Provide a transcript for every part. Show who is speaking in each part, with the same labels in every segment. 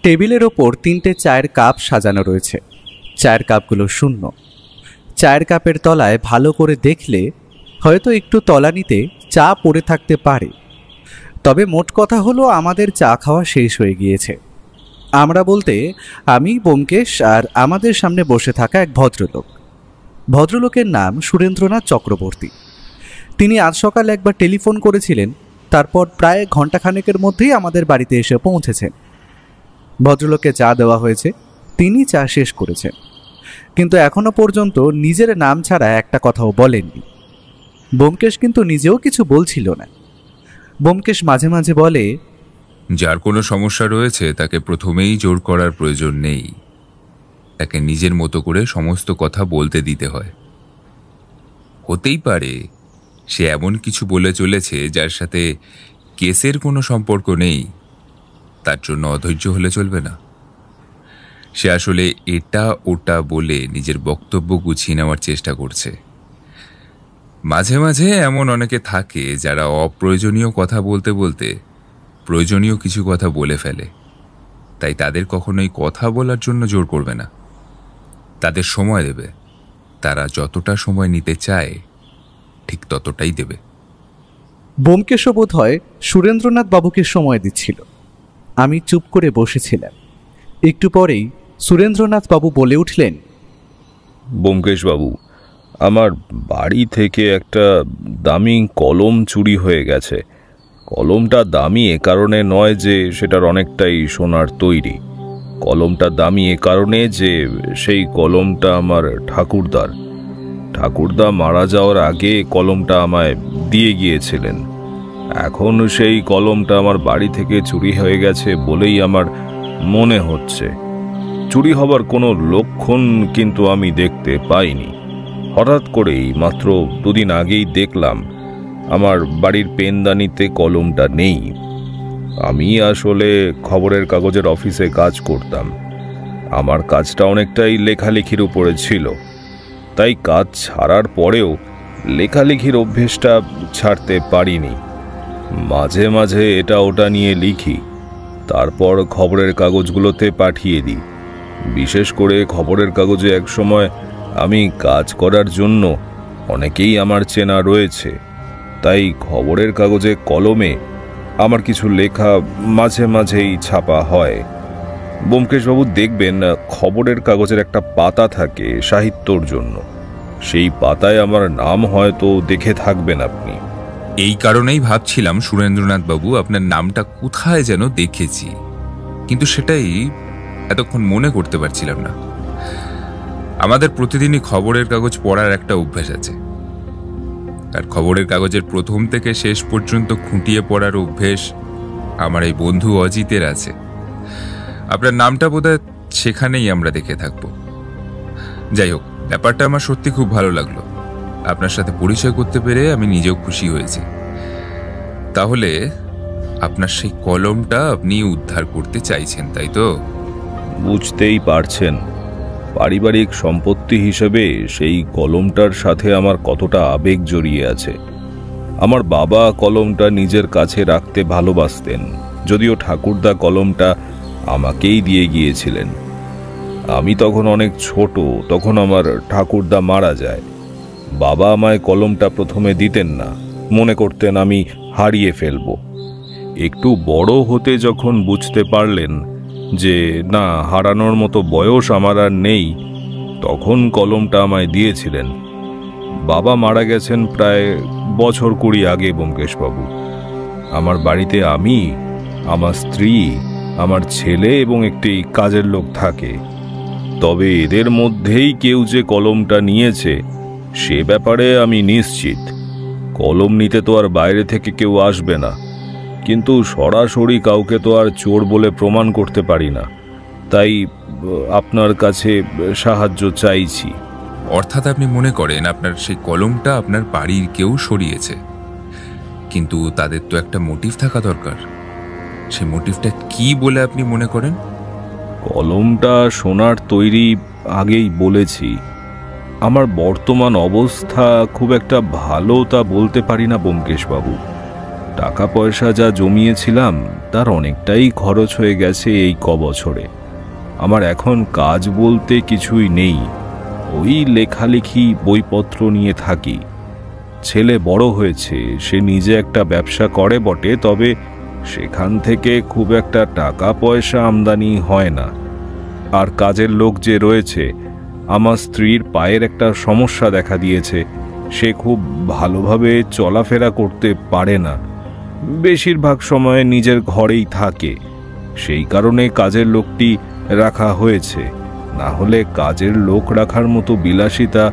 Speaker 1: টেবিলের ওপর 3টে চায়ের কাপ সাজানো রয়েছে। চায়ের কাপগুলো শূন্য। চায়ের কাপের তলায় ভালো করে দেখলে হয়তো একটু তলানিতে চা পড়ে থাকতে পারে। তবে মোট কথা হলো আমাদের চা খাওয়া শেষ হয়ে গিয়েছে। আমরা বলতে আমি, ব্যোমকেশ আর আমাদের সামনে বসে থাকা এক ভদ্রলোক। ভদ্রলোকের নাম সুরেন্দ্রনাথ চক্রবর্তী। তিনি আজ সকালে একবার টেলিফোন করেছিলেন, তারপর প্রায় ঘণ্টাখানেকের মধ্যেই আমাদের বাড়িতে এসে পৌঁছেছেন। ভদ্রলোককে চা দেওয়া হয়েছে, তিনি চা শেষ করেছেন, কিন্তু এখনো পর্যন্ত নিজের নাম ছাড়া একটা কথাও বলেননি। ব্যোমকেশ কিন্তু নিজেও কিছু বলছিল না। ব্যোমকেশ মাঝে মাঝে বলে,
Speaker 2: যার কোনো সমস্যা রয়েছে তাকে প্রথমেই জোর করার প্রয়োজন নেই, তাকে নিজের মতো করে সমস্ত কথা বলতে দিতে হয়। হতেই পারে সে এমন কিছু বলে চলেছে যার সাথে কেসের কোনো সম্পর্ক নেই, তার জন্য অধৈর্য হলে চলবে না। সে আসলে এটা ওটা বলে নিজের বক্তব্য গুছিয়ে নেওয়ার চেষ্টা করছে। মাঝে মাঝে এমন অনেকে থাকে যারা অপ্রয়োজনীয় কথা বলতে বলতে প্রয়োজনীয় কিছু কথা বলে ফেলে। তাই তাদের কখনোই কথা বলার জন্য জোর করবে না, তাদের সময় দেবে। তারা যতটা সময় নিতে চায় ঠিক ততটাই দেবে।
Speaker 1: ব্যোমকেশও বোধ হয় সুরেন্দ্রনাথ বাবুকে সময় দিচ্ছিল। আমি চুপ করে বসেছিলাম। একটু পরেই সুরেন্দ্রনাথ বাবু বলে উঠলেন,
Speaker 3: ব্যোমকেশ বাবু, আমার বাড়ি থেকে একটা দামি কলম চুরি হয়ে গেছে। কলমটা দামি এ কারণে নয় যে সেটার অনেকটাই সোনার তৈরি। কলমটা দামি এ কারণে যে সেই কলমটা আমার ঠাকুরদার। ঠাকুরদা মারা যাওয়ার আগে কলমটা আমায় দিয়ে গিয়েছিলেন। এখন সেই কলমটা আমার বাড়ি থেকে চুরি হয়ে গেছে বলেই আমার মনে হচ্ছে। চুরি হবার কোনো লক্ষণ কিন্তু আমি দেখতে পাইনি। হঠাৎ করেই মাত্র 2 দিন আগেই দেখলাম আমার বাড়ির পেনদানিতে কলমটা নেই। আমি আসলে খবরের কাগজের অফিসে কাজ করতাম। আমার কাজটা অনেকটাই লেখালেখির উপরে ছিল, তাই কাজ ছাড়ার পরেও লেখালেখির অভ্যেসটা ছাড়তে পারিনি। মাঝে মাঝে এটা ওটা নিয়ে লিখি, তারপর খবরের কাগজগুলোতে পাঠিয়ে দিই। বিশেষ করে খবরের কাগজে একসময় আমি কাজ করার জন্য অনেকেই আমার চেনা রয়েছে, তাই খবরের কাগজে কলমে আমার কিছু লেখা মাঝে মাঝেই ছাপা হয়। ব্যোমকেশবাবু দেখবেন, খবরের কাগজের একটা পাতা থাকে সাহিত্যর জন্য। সেই পাতায় আমার নাম হয়তো দেখে থাকবেন আপনি।
Speaker 2: এই কারণেই ভাবছিলাম সুরেন্দ্রনাথ বাবু আপনার নামটা কোথায় যেন দেখেছি, কিন্তু সেটাই এতক্ষণ মনে করতে পারছিলাম না। আমাদের প্রতিদিনই খবরের কাগজ পড়ার একটা অভ্যাস আছে, আর খবরের কাগজের প্রথম থেকে শেষ পর্যন্ত খুঁটিয়ে পড়ার অভ্যেস আমার এই বন্ধু অজিতের আছে। আপনার নামটা বোধহয় সেখানেই আমরা দেখে থাকব। যাই হোক, ব্যাপারটা আমার সত্যি খুব ভালো লাগলো। আপনার সাথে পরিচয় করতে পেরে আমি নিজেও খুশি হয়েছি। তাহলে আপনার সেই কলমটা আপনি উদ্ধার করতে চাইছেন, তাই তো?
Speaker 3: বুঝতেই পারছেন, পারিবারিক সম্পত্তি হিসেবে সেই কলমটার সাথে আমার কতটা আবেগ জড়িয়ে আছে। আমার বাবা কলমটা নিজের কাছে রাখতে ভালোবাসতেন, যদিও ঠাকুরদা কলমটা আমাকেই দিয়ে গিয়েছিলেন। আমি তখন অনেক ছোট, তখন আমার ঠাকুরদা মারা যায়। বাবা আমায় কলমটা প্রথমে দিতেন না, মনে করতেন আমি হারিয়ে ফেলব। একটু বড় হতে যখন বুঝতে পারলেন যে না, হারানোর মতো বয়স আমার আর নেই, তখন কলমটা আমায় দিয়েছিলেন। বাবা মারা গেছেন প্রায় 20 বছর আগে ব্যোমকেশবাবু। আমার বাড়িতে আমি, আমার স্ত্রী, আমার ছেলে এবং একটি কাজের লোক থাকে। তবে এদের মধ্যেই কেউ যে কলমটা নিয়েছে সে ব্যাপারে আমি নিশ্চিত। কলম নিতে তো আর বাইরে থেকে কেউ আসবে না, কিন্তু সরাসরি কাউকে তো আর চোর বলে প্রমাণ করতে পারি না। তাই আপনার কাছে সাহায্য চাইছি।
Speaker 2: অর্থাৎ আপনি মনে করেন আপনার সেই কলমটা আপনার বাড়ির কেউ সরিয়েছে, কিন্তু তাদের তো একটা মোটিভ থাকা দরকার। সেই মোটিভটা কি বলে আপনি মনে করেন?
Speaker 3: কলমটা সোনার তৈরি আগেই বলেছি। আমার বর্তমান অবস্থা খুব একটা ভালো তা বলতে পারি না ব্যোমকেশবাবু। টাকা পয়সা যা জমিয়েছিলাম তার অনেকটাই খরচ হয়ে গেছে এই বছরে। আমার এখন কাজ বলতে কিছুই নেই, ওই লেখালেখি বইপত্র নিয়ে থাকি। ছেলে বড় হয়েছে, সে নিজে একটা ব্যবসা করে বটে, তবে সেখান থেকে খুব একটা টাকা পয়সা আমদানি হয় না। আর কাজের লোক যে রয়েছে, আমার স্ত্রীর পায়ের একটা সমস্যা দেখা দিয়েছে, সে খুব ভালোভাবে চলাফেরা করতে পারে না, বেশিরভাগ সময় নিজের ঘরেই থাকে। সেই কারণে কাজের লোকটি রাখা হয়েছে, না হলে কাজের লোক রাখার মতো বিলাসিতা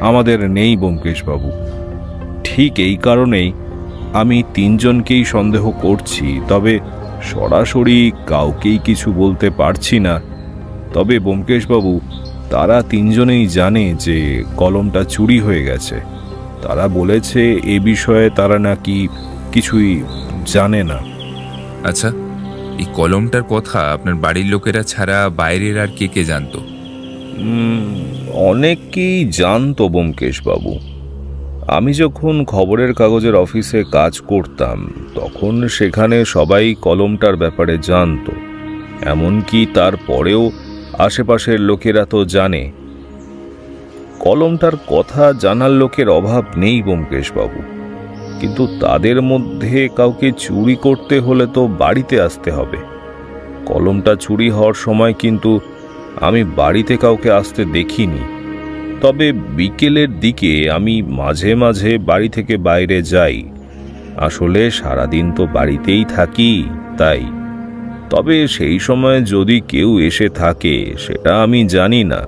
Speaker 3: আমাদের নেই ব্যোমকেশবাবু। ঠিক এই কারণেই আমি তিনজনকেই সন্দেহ করছি, তবে সরাসরি কাউকেই কিছু বলতে পারছি না। তবে ব্যোমকেশবাবু, তারা তিনজনেই জানে যে কলমটা চুরি হয়ে গেছে। তারা বলেছে এ বিষয়ে তারা নাকি কিছুই জানে না।
Speaker 2: আচ্ছা, এই কলমটার কথা আপনার বাড়ির লোকেরা ছাড়া বাইরের আর কে কে জানতো?
Speaker 3: অনেকেই জানতো ব্যোমকেশবাবু। আমি যখন খবরের কাগজের অফিসে কাজ করতাম তখন সেখানে সবাই কলমটার ব্যাপারে জানতো। এমনকি তারপরেও আশেপাশের লোকেরা তো জানে। কলমটার কথা জানার লোকের অভাব নেই ব্যোমকেশবাবু, কিন্তু তাদের মধ্যে কাউকে চুরি করতে হলে তো বাড়িতে আসতে হবে। কলমটা চুরি হওয়ার সময় কিন্তু আমি বাড়িতে কাউকে আসতে দেখিনি, তবে বিকেলের দিকে আমি মাঝে মাঝে বাড়ি থেকে বাইরে যাই। আসলে সারাদিন তো বাড়িতেই থাকি, তাই। তবে সেই সময় যদি কেউ এসে থাকে সেটা আমি জানি না,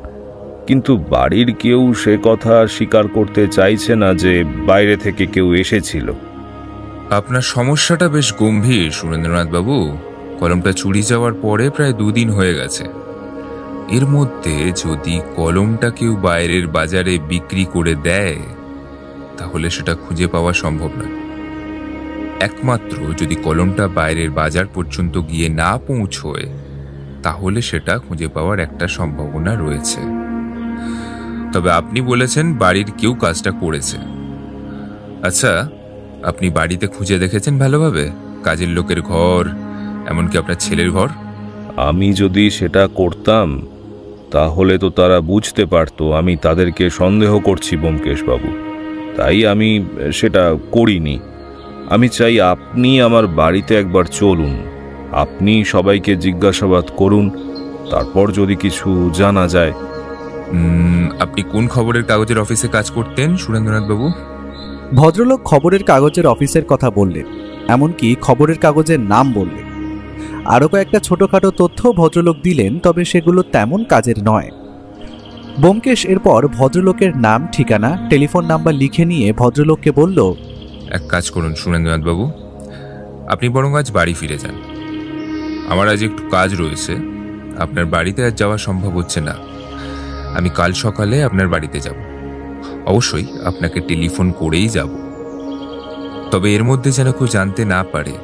Speaker 3: কিন্তু বাড়ির কেউ সে কথা স্বীকার করতে চাইছে না যে বাইরে থেকে কেউ এসেছিল।
Speaker 2: আপনার সমস্যাটা বেশ গম্ভীর সুরেন্দ্রনাথ বাবু। কলমটা চুরি যাওয়ার পরে প্রায় 2 দিন হয়ে গেছে। এর মধ্যে যদি কলমটা কেউ বাইরের বাজারে বিক্রি করে দেয় তাহলে সেটা খুঁজে পাওয়া সম্ভব নয়। একমাত্র যদি কলমটা বাইরের বাজার পর্যন্ত গিয়ে না পৌঁছয় তাহলে সেটা খুঁজে পাওয়ার একটা সম্ভাবনা রয়েছে। তবে আপনি বলেছেন বাড়ির কেউ কাজটা করেছে। আচ্ছা, আপনি বাড়িতে খুঁজে দেখেছেন ভালোভাবে? কাজের লোকের ঘর, এমনকি আপনার ছেলের ঘর?
Speaker 3: আমি যদি সেটা করতাম তাহলে তো তারা বুঝতে পারতো আমি তাদেরকে সন্দেহ করছি ব্যোমকেশবাবু, তাই আমি সেটা করিনি। আমি চাই আপনি আমার বাড়িতে একবার চলুন, আপনি সবাইকে জিজ্ঞাসাবাদ করুন, তারপর যদি কিছু জানা যায়।
Speaker 2: আপনি কোন খবরের কাগজের অফিসে কাজ করতেন সুরেন্দ্রনাথ বাবু?
Speaker 1: ভদ্রলোক খবরের কাগজের অফিসের কথা বললেন, এমনকি খবরের কাগজের নাম বললেন। আরও কয়েকটা ছোটখাটো তথ্য ভদ্রলোক দিলেন, তবে সেগুলো তেমন কাজের নয়। ব্যোমকেশ এরপর ভদ্রলোকের নাম, ঠিকানা, টেলিফোন নাম্বার লিখে নিয়ে ভদ্রলোককে বলল,
Speaker 2: এক কাজ করুন সুরেন্দ্রনাথ বাবু, আপনি বরং আজ বাড়ি ফিরে যান। আমার আজ একটু কাজ রয়েছে, আপনার বাড়িতে আজ যাওয়া সম্ভব হচ্ছে না। আমি কাল সকালে আপনার বাড়িতে যাব। অবশ্যই আপনাকে টেলিফোন করেই যাব। তবে এর মধ্যে যেন কেউ জানতে না পারে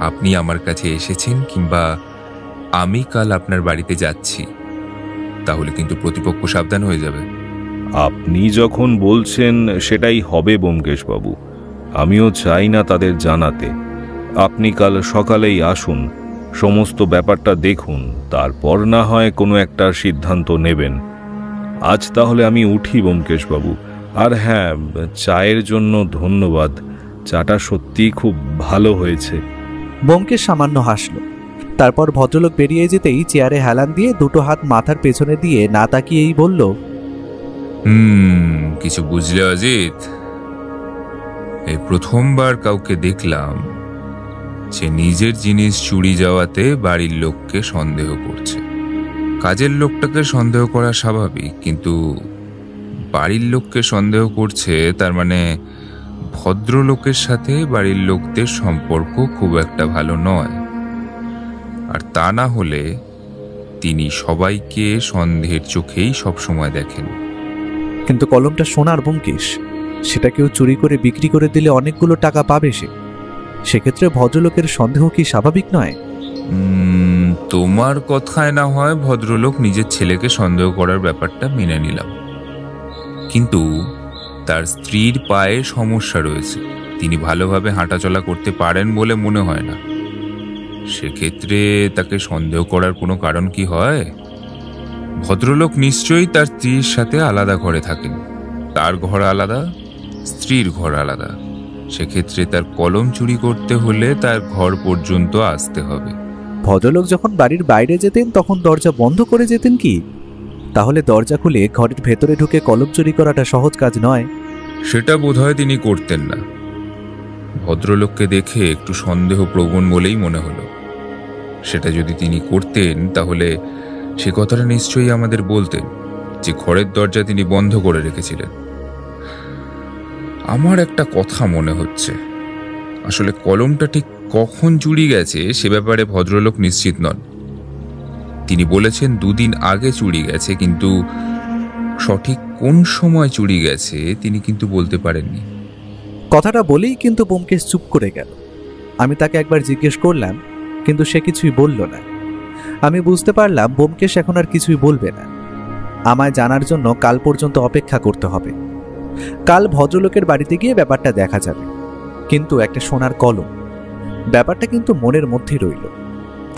Speaker 2: আপনি আমার কাছে এসেছেন কিংবা আমি কাল আপনার বাড়িতে যাচ্ছি, তাহলে কিন্তু প্রতিপক্ষ সাবধান হয়ে যাবে।
Speaker 3: আপনি যখন বলছেন সেটাই হবে ব্যোমকেশবাবু, আমিও চাই না তাদের জানাতে। আপনি কাল সকালেই আসুন, সমস্ত ব্যাপারটা দেখুন, তারপর না হয় কোনো একটা সিদ্ধান্ত নেবেন। আজ তাহলে আমি উঠি ব্যোমকেশবাবু। আর হ্যাঁ, চায়ের জন্য ধন্যবাদ, চাটা সত্যিই খুব ভালো হয়েছে।
Speaker 1: ব্যোমকেশ সামান্য হাসল। তারপর ভদ্রলোক বেরিয়ে যেতেই চেয়ারে হেলান দিয়ে দুটো হাত মাথার পেছনে দিয়ে না তাকিয়েই বলল,
Speaker 2: কিছু বুঝলে অজিত? এই প্রথমবার কাউকে দেখলাম সে নিজের জিনিস চুরি যাওয়াতে বাড়ির লোককে সন্দেহ করছে। কাজের লোকটাকে সন্দেহ করা স্বাভাবিক, কিন্তু বাড়ির লোককে সন্দেহ করছে, তার মানে ভদ্রলোকের সাথে বাড়ির লোকদের সম্পর্ক খুব একটা ভালো নয়। আর তা না হলে তিনি সবাইকে সন্দেহের চোখেই সবসময় দেখেন।
Speaker 1: কিন্তু কলমটা সোনার ব্যোমকেশ, সেটা কেউ চুরি করে বিক্রি করে দিলে অনেকগুলো টাকা পাবে সে। সেক্ষেত্রে ভদ্রলোকের সন্দেহ কি স্বাভাবিক নয়?
Speaker 2: তোমার কথায় না হয় ভদ্রলোক নিজের ছেলেকে সন্দেহ করার ব্যাপারটা মেনে নিলাম, কিন্তু তার স্ত্রীর পায়ে সমস্যা রয়েছে, তিনি ভালোভাবে হাঁটাচলা করতে পারেন বলে মনে হয় না। সেক্ষেত্রে তাকে সন্দেহ করার কোনো কারণ কি হয়? ভদ্রলোক নিশ্চয়ই তার স্ত্রীর সাথে আলাদা ঘরে থাকেন। তার ঘর আলাদা, স্ত্রীর ঘর আলাদা। সেক্ষেত্রে তার কলম চুরি করতে হলে তার ঘর পর্যন্ত আসতে হবে।
Speaker 1: ভদ্রলোক যখন বাড়ির বাইরে যেতেন তখন দরজা বন্ধ করে যেতেন কি? তাহলে দরজা খুলে ঘরের ভেতরে ঢুকে কলম চুরি করাটা সহজ কাজ নয়।
Speaker 2: সেটা বোধহয় তিনি করতেন না। ভদ্রলোককে দেখে একটু সন্দেহপ্রবণ বলেই মনে হলো। সেটা যদি তিনি করতেন তাহলে সে কথাটা নিশ্চয়ই আমাদের বলতেন যে ঘরের দরজা তিনি বন্ধ করে রেখেছিলেন। আমার একটা কথা মনে হচ্ছে, আসলে কলমটা ঠিক কখন চুরি গেছে সে ব্যাপারে ভদ্রলোক নিশ্চিত নন। তিনি বলেছেন 2 দিন আগে চুরি গেছে, কিন্তু সঠিক কোন সময় চুরি গেছে তিনি কিন্তু বলতে পারেননি।
Speaker 1: কথাটা বলেই কিন্তু ব্যোমকেশ চুপ করে গেল। আমি তাকে একবার জিজ্ঞেস করলাম, কিন্তু সে কিছুই বলল না। আমি বুঝতে পারলাম ব্যোমকেশ এখন আর কিছুই বলবে না। আমায় জানার জন্য কাল পর্যন্ত অপেক্ষা করতে হবে। কাল ভদ্রলোকের বাড়িতে গিয়ে ব্যাপারটা দেখা যাবে। কিন্তু একটা সোনার কলম, ব্যাপারটা কিন্তু মনের মধ্যেই রইল।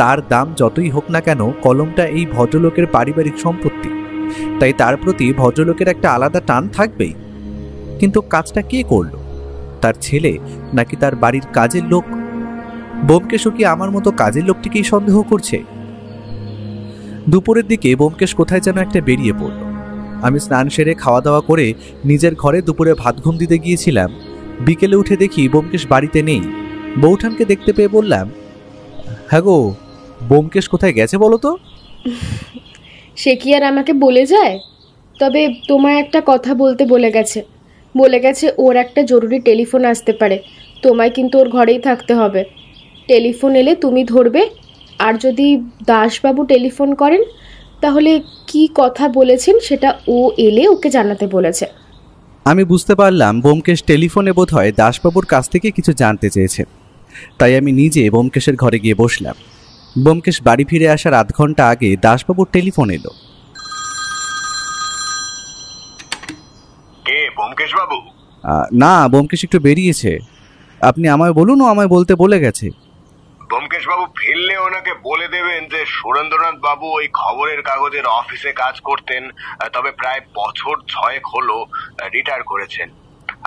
Speaker 1: তার দাম যতই হোক না কেন, কলমটা এই ভদ্রলোকের পারিবারিক সম্পত্তি, তাই তার প্রতি ভদ্রলোকের একটা আলাদা টান থাকবেই। কিন্তু কাজটা কে করলো? তার ছেলে নাকি তার বাড়ির কাজের লোক? ব্যোমকেশও কি আমার মতো কাজের লোকটিকেই সন্দেহ করছে? দুপুরের দিকে ব্যোমকেশ কোথায় যেন একটা বেরিয়ে পড়ল। আমি স্নান সেরে খাওয়া দাওয়া করে নিজের ঘরে দুপুরে ভাত ঘুম দিতে গিয়েছিলাম। বিকেলে উঠে দেখি ব্যোমকেশ বাড়িতে নেই। বৌঠানকে দেখতে পেয়ে বললাম, হ্যাঁ গো, ব্যোমকেশ কোথায় গেছে বলো তো?
Speaker 4: সে কি আর আমাকে বলে যায়? তবে তোমায় একটা কথা বলতে বলে গেছে ওর একটা জরুরি টেলিফোন আসতে পারে, তোমায় কিন্তু ওর ঘরেই থাকতে হবে। টেলিফোন এলে তুমি ধরবে, আর যদি দাসবাবু টেলিফোন করেন তাহলে কি কথা বলেছেন সেটা ও এলে ওকে জানাতে বলেছে।
Speaker 1: আমি বুঝতে পারলাম ব্যোমকেশ টেলিফোনে বোধহয় দাসবাবুর কাছ থেকে কিছু জানতে চেয়েছে। তাই আমি নিজে ব্যোমকেশের ঘরে গিয়ে বসলাম। ব্যোমকেশ বাড়ি ফিরে আসার আধ ঘন্টা আগে দাসবাবুর টেলিফোন এলো।
Speaker 5: কে, ব্যোমকেশ বাবু?
Speaker 1: না, ব্যোমকেশ একটু বেরিয়েছে। আপনি আমায় বলুন, ও আমায় বলতে বলে গেছে।
Speaker 5: ব্যোমকেশ বাবু ফিরলে ওনাকে বলে দেবেন যে সুরেন্দ্রনাথ বাবু ওই খবরের কাগজের অফিসে কাজ করতেন, তবে প্রায় বছর 6 হলো রিটায়ার করেছেন।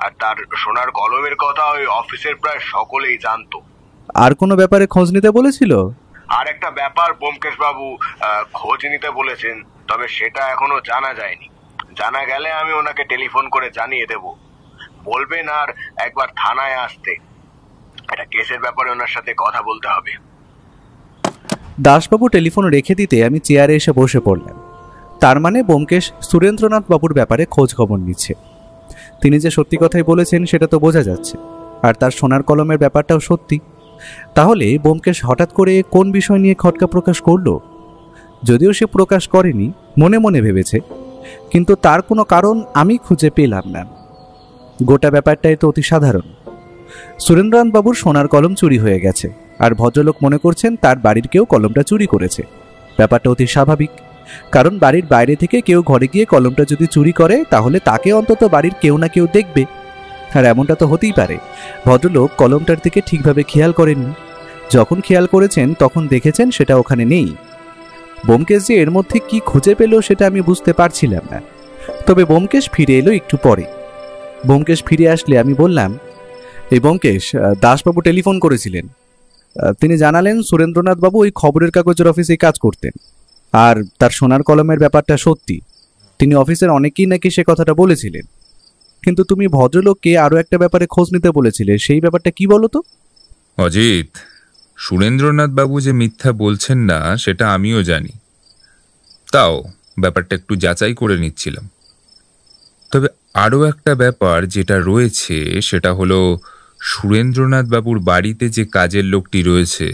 Speaker 5: আর তার সোনার কলমের কথা ওই অফিসের প্রায় সকলেই জানতো।
Speaker 1: আর কোনো ব্যাপারে খোঁজ নিতে বলেছিল?
Speaker 5: আর একটা ব্যাপার ব্যোমকেশ বাবু খোঁজ নিতে বলেছেন, তবে সেটা এখনো জানা যায়নি। জানা গেলে আমি ওনাকে টেলিফোন করে জানিয়ে দেব। বলবেন আর একবার থানায় আসতে, একটা কেসের ব্যাপারে ওনার সাথে কথা বলতে হবে।
Speaker 1: দাসবাবু টেলিফোন রেখে দিতে আমি চেয়ারে এসে বসে পড়লাম। তার মানে ব্যোমকেশ সুরেন্দ্রনাথ বাবুর ব্যাপারে খোঁজ খবর নিচ্ছে। তিনি যে সত্যি কথাই বলেছেন সেটা তো বোঝা যাচ্ছে, আর তার সোনার কলমের ব্যাপারটাও সত্যি। তাহলে ব্যোমকেশ হঠাৎ করে কোন বিষয় নিয়ে খটকা প্রকাশ করলো? যদিও সে প্রকাশ করেনি, মনে মনে ভেবেছে, কিন্তু তার কোনো কারণ আমি খুঁজে পেলাম না। গোটা ব্যাপারটাই তো অতি সাধারণ। সুরেন্দ্রনাথ বাবুর সোনার কলম চুরি হয়ে গেছে, আর ভদ্রলোক মনে করছেন তার বাড়ির কেউ কলমটা চুরি করেছে। ব্যাপারটা অতি স্বাভাবিক, কারণ বাড়ির বাইরে থেকে কেউ ঘরে গিয়ে কলমটা যদি চুরি করে তাহলে তাকে অন্তত বাড়ির কেউ না কেউ দেখবে। আর এমনটা তো হতেই পারে ভদ্রলোক কলমটার দিকে ঠিকভাবে খেয়াল করেননি। যখন খেয়াল করেছেন তখন দেখেছেন সেটা ওখানে নেই। ব্যোমকেশ যে এর মধ্যে কি খুঁজে পেল সেটা আমি বুঝতে পারছিলাম না। তবে ব্যোমকেশ ফিরে এলো একটু পরে। ব্যোমকেশ ফিরে আসলে আমি বললাম, এই ব্যোমকেশ, দাসবাবু টেলিফোন করেছিলেন। তিনি জানালেন সুরেন্দ্রনাথ বাবু ওই খবরের কাগজের অফিসে কাজ করতেন, আর তার সোনার কলমের ব্যাপারটা সত্যি। তিনি অফিসের অনেকেই নাকি সে কথাটা বলেছিলেন। কিন্তু তুমি ভদ্রলোককে আরও একটা ব্যাপারে খোঁজ নিতে বলেছিলে, সেই ব্যাপারটা কি বলো তো?
Speaker 2: অজিত, সুরেন্দ্রনাথ বাবু যে মিথ্যা বলছেন না সেটা আমিও জানি, তাও ব্যাপারটা একটু যাচাই করে নিচ্ছিলাম। তবে আরও একটা ব্যাপার যেটা রয়েছে সেটা হলো সুরেন্দ্রনাথ বাবুর বাড়িতে যে কাজের লোকটি রয়েছে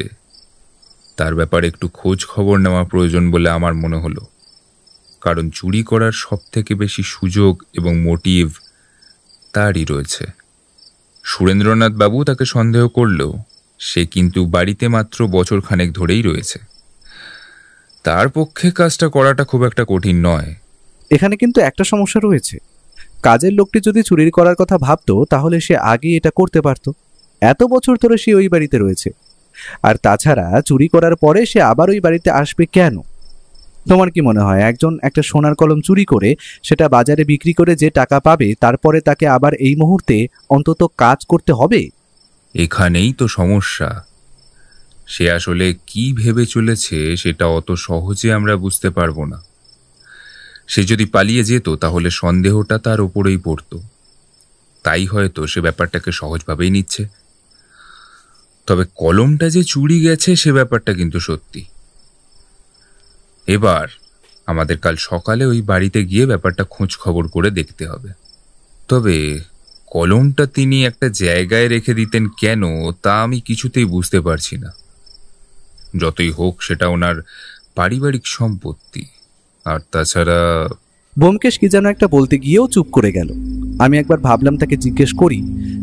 Speaker 2: তার ব্যাপারে একটু খোঁজ খবর নেওয়া প্রয়োজন বলে আমার মনে হলো। কারণ চুরি করার সবথেকে বেশি সুযোগ এবং মোটিভ তারই রয়েছে। সুরেন্দ্রনাথ বাবু তাকে সন্দেহ করলেও সে কিন্তু বাড়িতে মাত্র বছর খানেক ধরেই রয়েছে। তার পক্ষে কাজটা করাটা খুব একটা কঠিন নয়।
Speaker 1: এখানে কিন্তু একটা সমস্যা রয়েছে, কাজের লোকটি যদি চুরি করার কথা ভাবতো তাহলে সে আগে এটা করতে পারত। এত বছর ধরে সে ওই বাড়িতে রয়েছে, আর তাছাড়া চুরি করার পরে সে আবার ওই বাড়িতে আসবে কেন? তোমার কি মনে হয় একজন একটা সোনার কলম চুরি করে সেটা বাজারে বিক্রি করে যে টাকা পাবে তারপরে তাকে আবার এই মুহূর্তে অন্তত কাজ করতে হবে?
Speaker 2: এখানেই তো সমস্যা। সে আসলে কি ভেবে চলেছে সেটা অত সহজে আমরা বুঝতে পারবো না। সে যদি পালিয়ে যেত তাহলে সন্দেহটা তার উপরেই পড়তো, তাই হয়তো সে ব্যাপারটাকে সহজভাবেই নিচ্ছে। তবে কলমটা যে চুরি গেছে সে ব্যাপারটা কিন্তু সত্যি। এবার আমাদের কাল সকালে ওই বাড়িতে গিয়ে ব্যাপারটা খোঁজ খবর করে দেখতে হবে। তবে কলমটা তিনি একটা জায়গায় রেখে দিতেন কেন তা আমি কিছুতেই বুঝতে পারছি না। যতই হোক সেটা ওনার পারিবারিক সম্পত্তি, আর তাছাড়া
Speaker 1: ব্যোমকেশ কি যেন একটা বলতে গিয়েও চুপ করে গেল। আমি একবার ভাবলাম তাকে জিজ্ঞেস করি,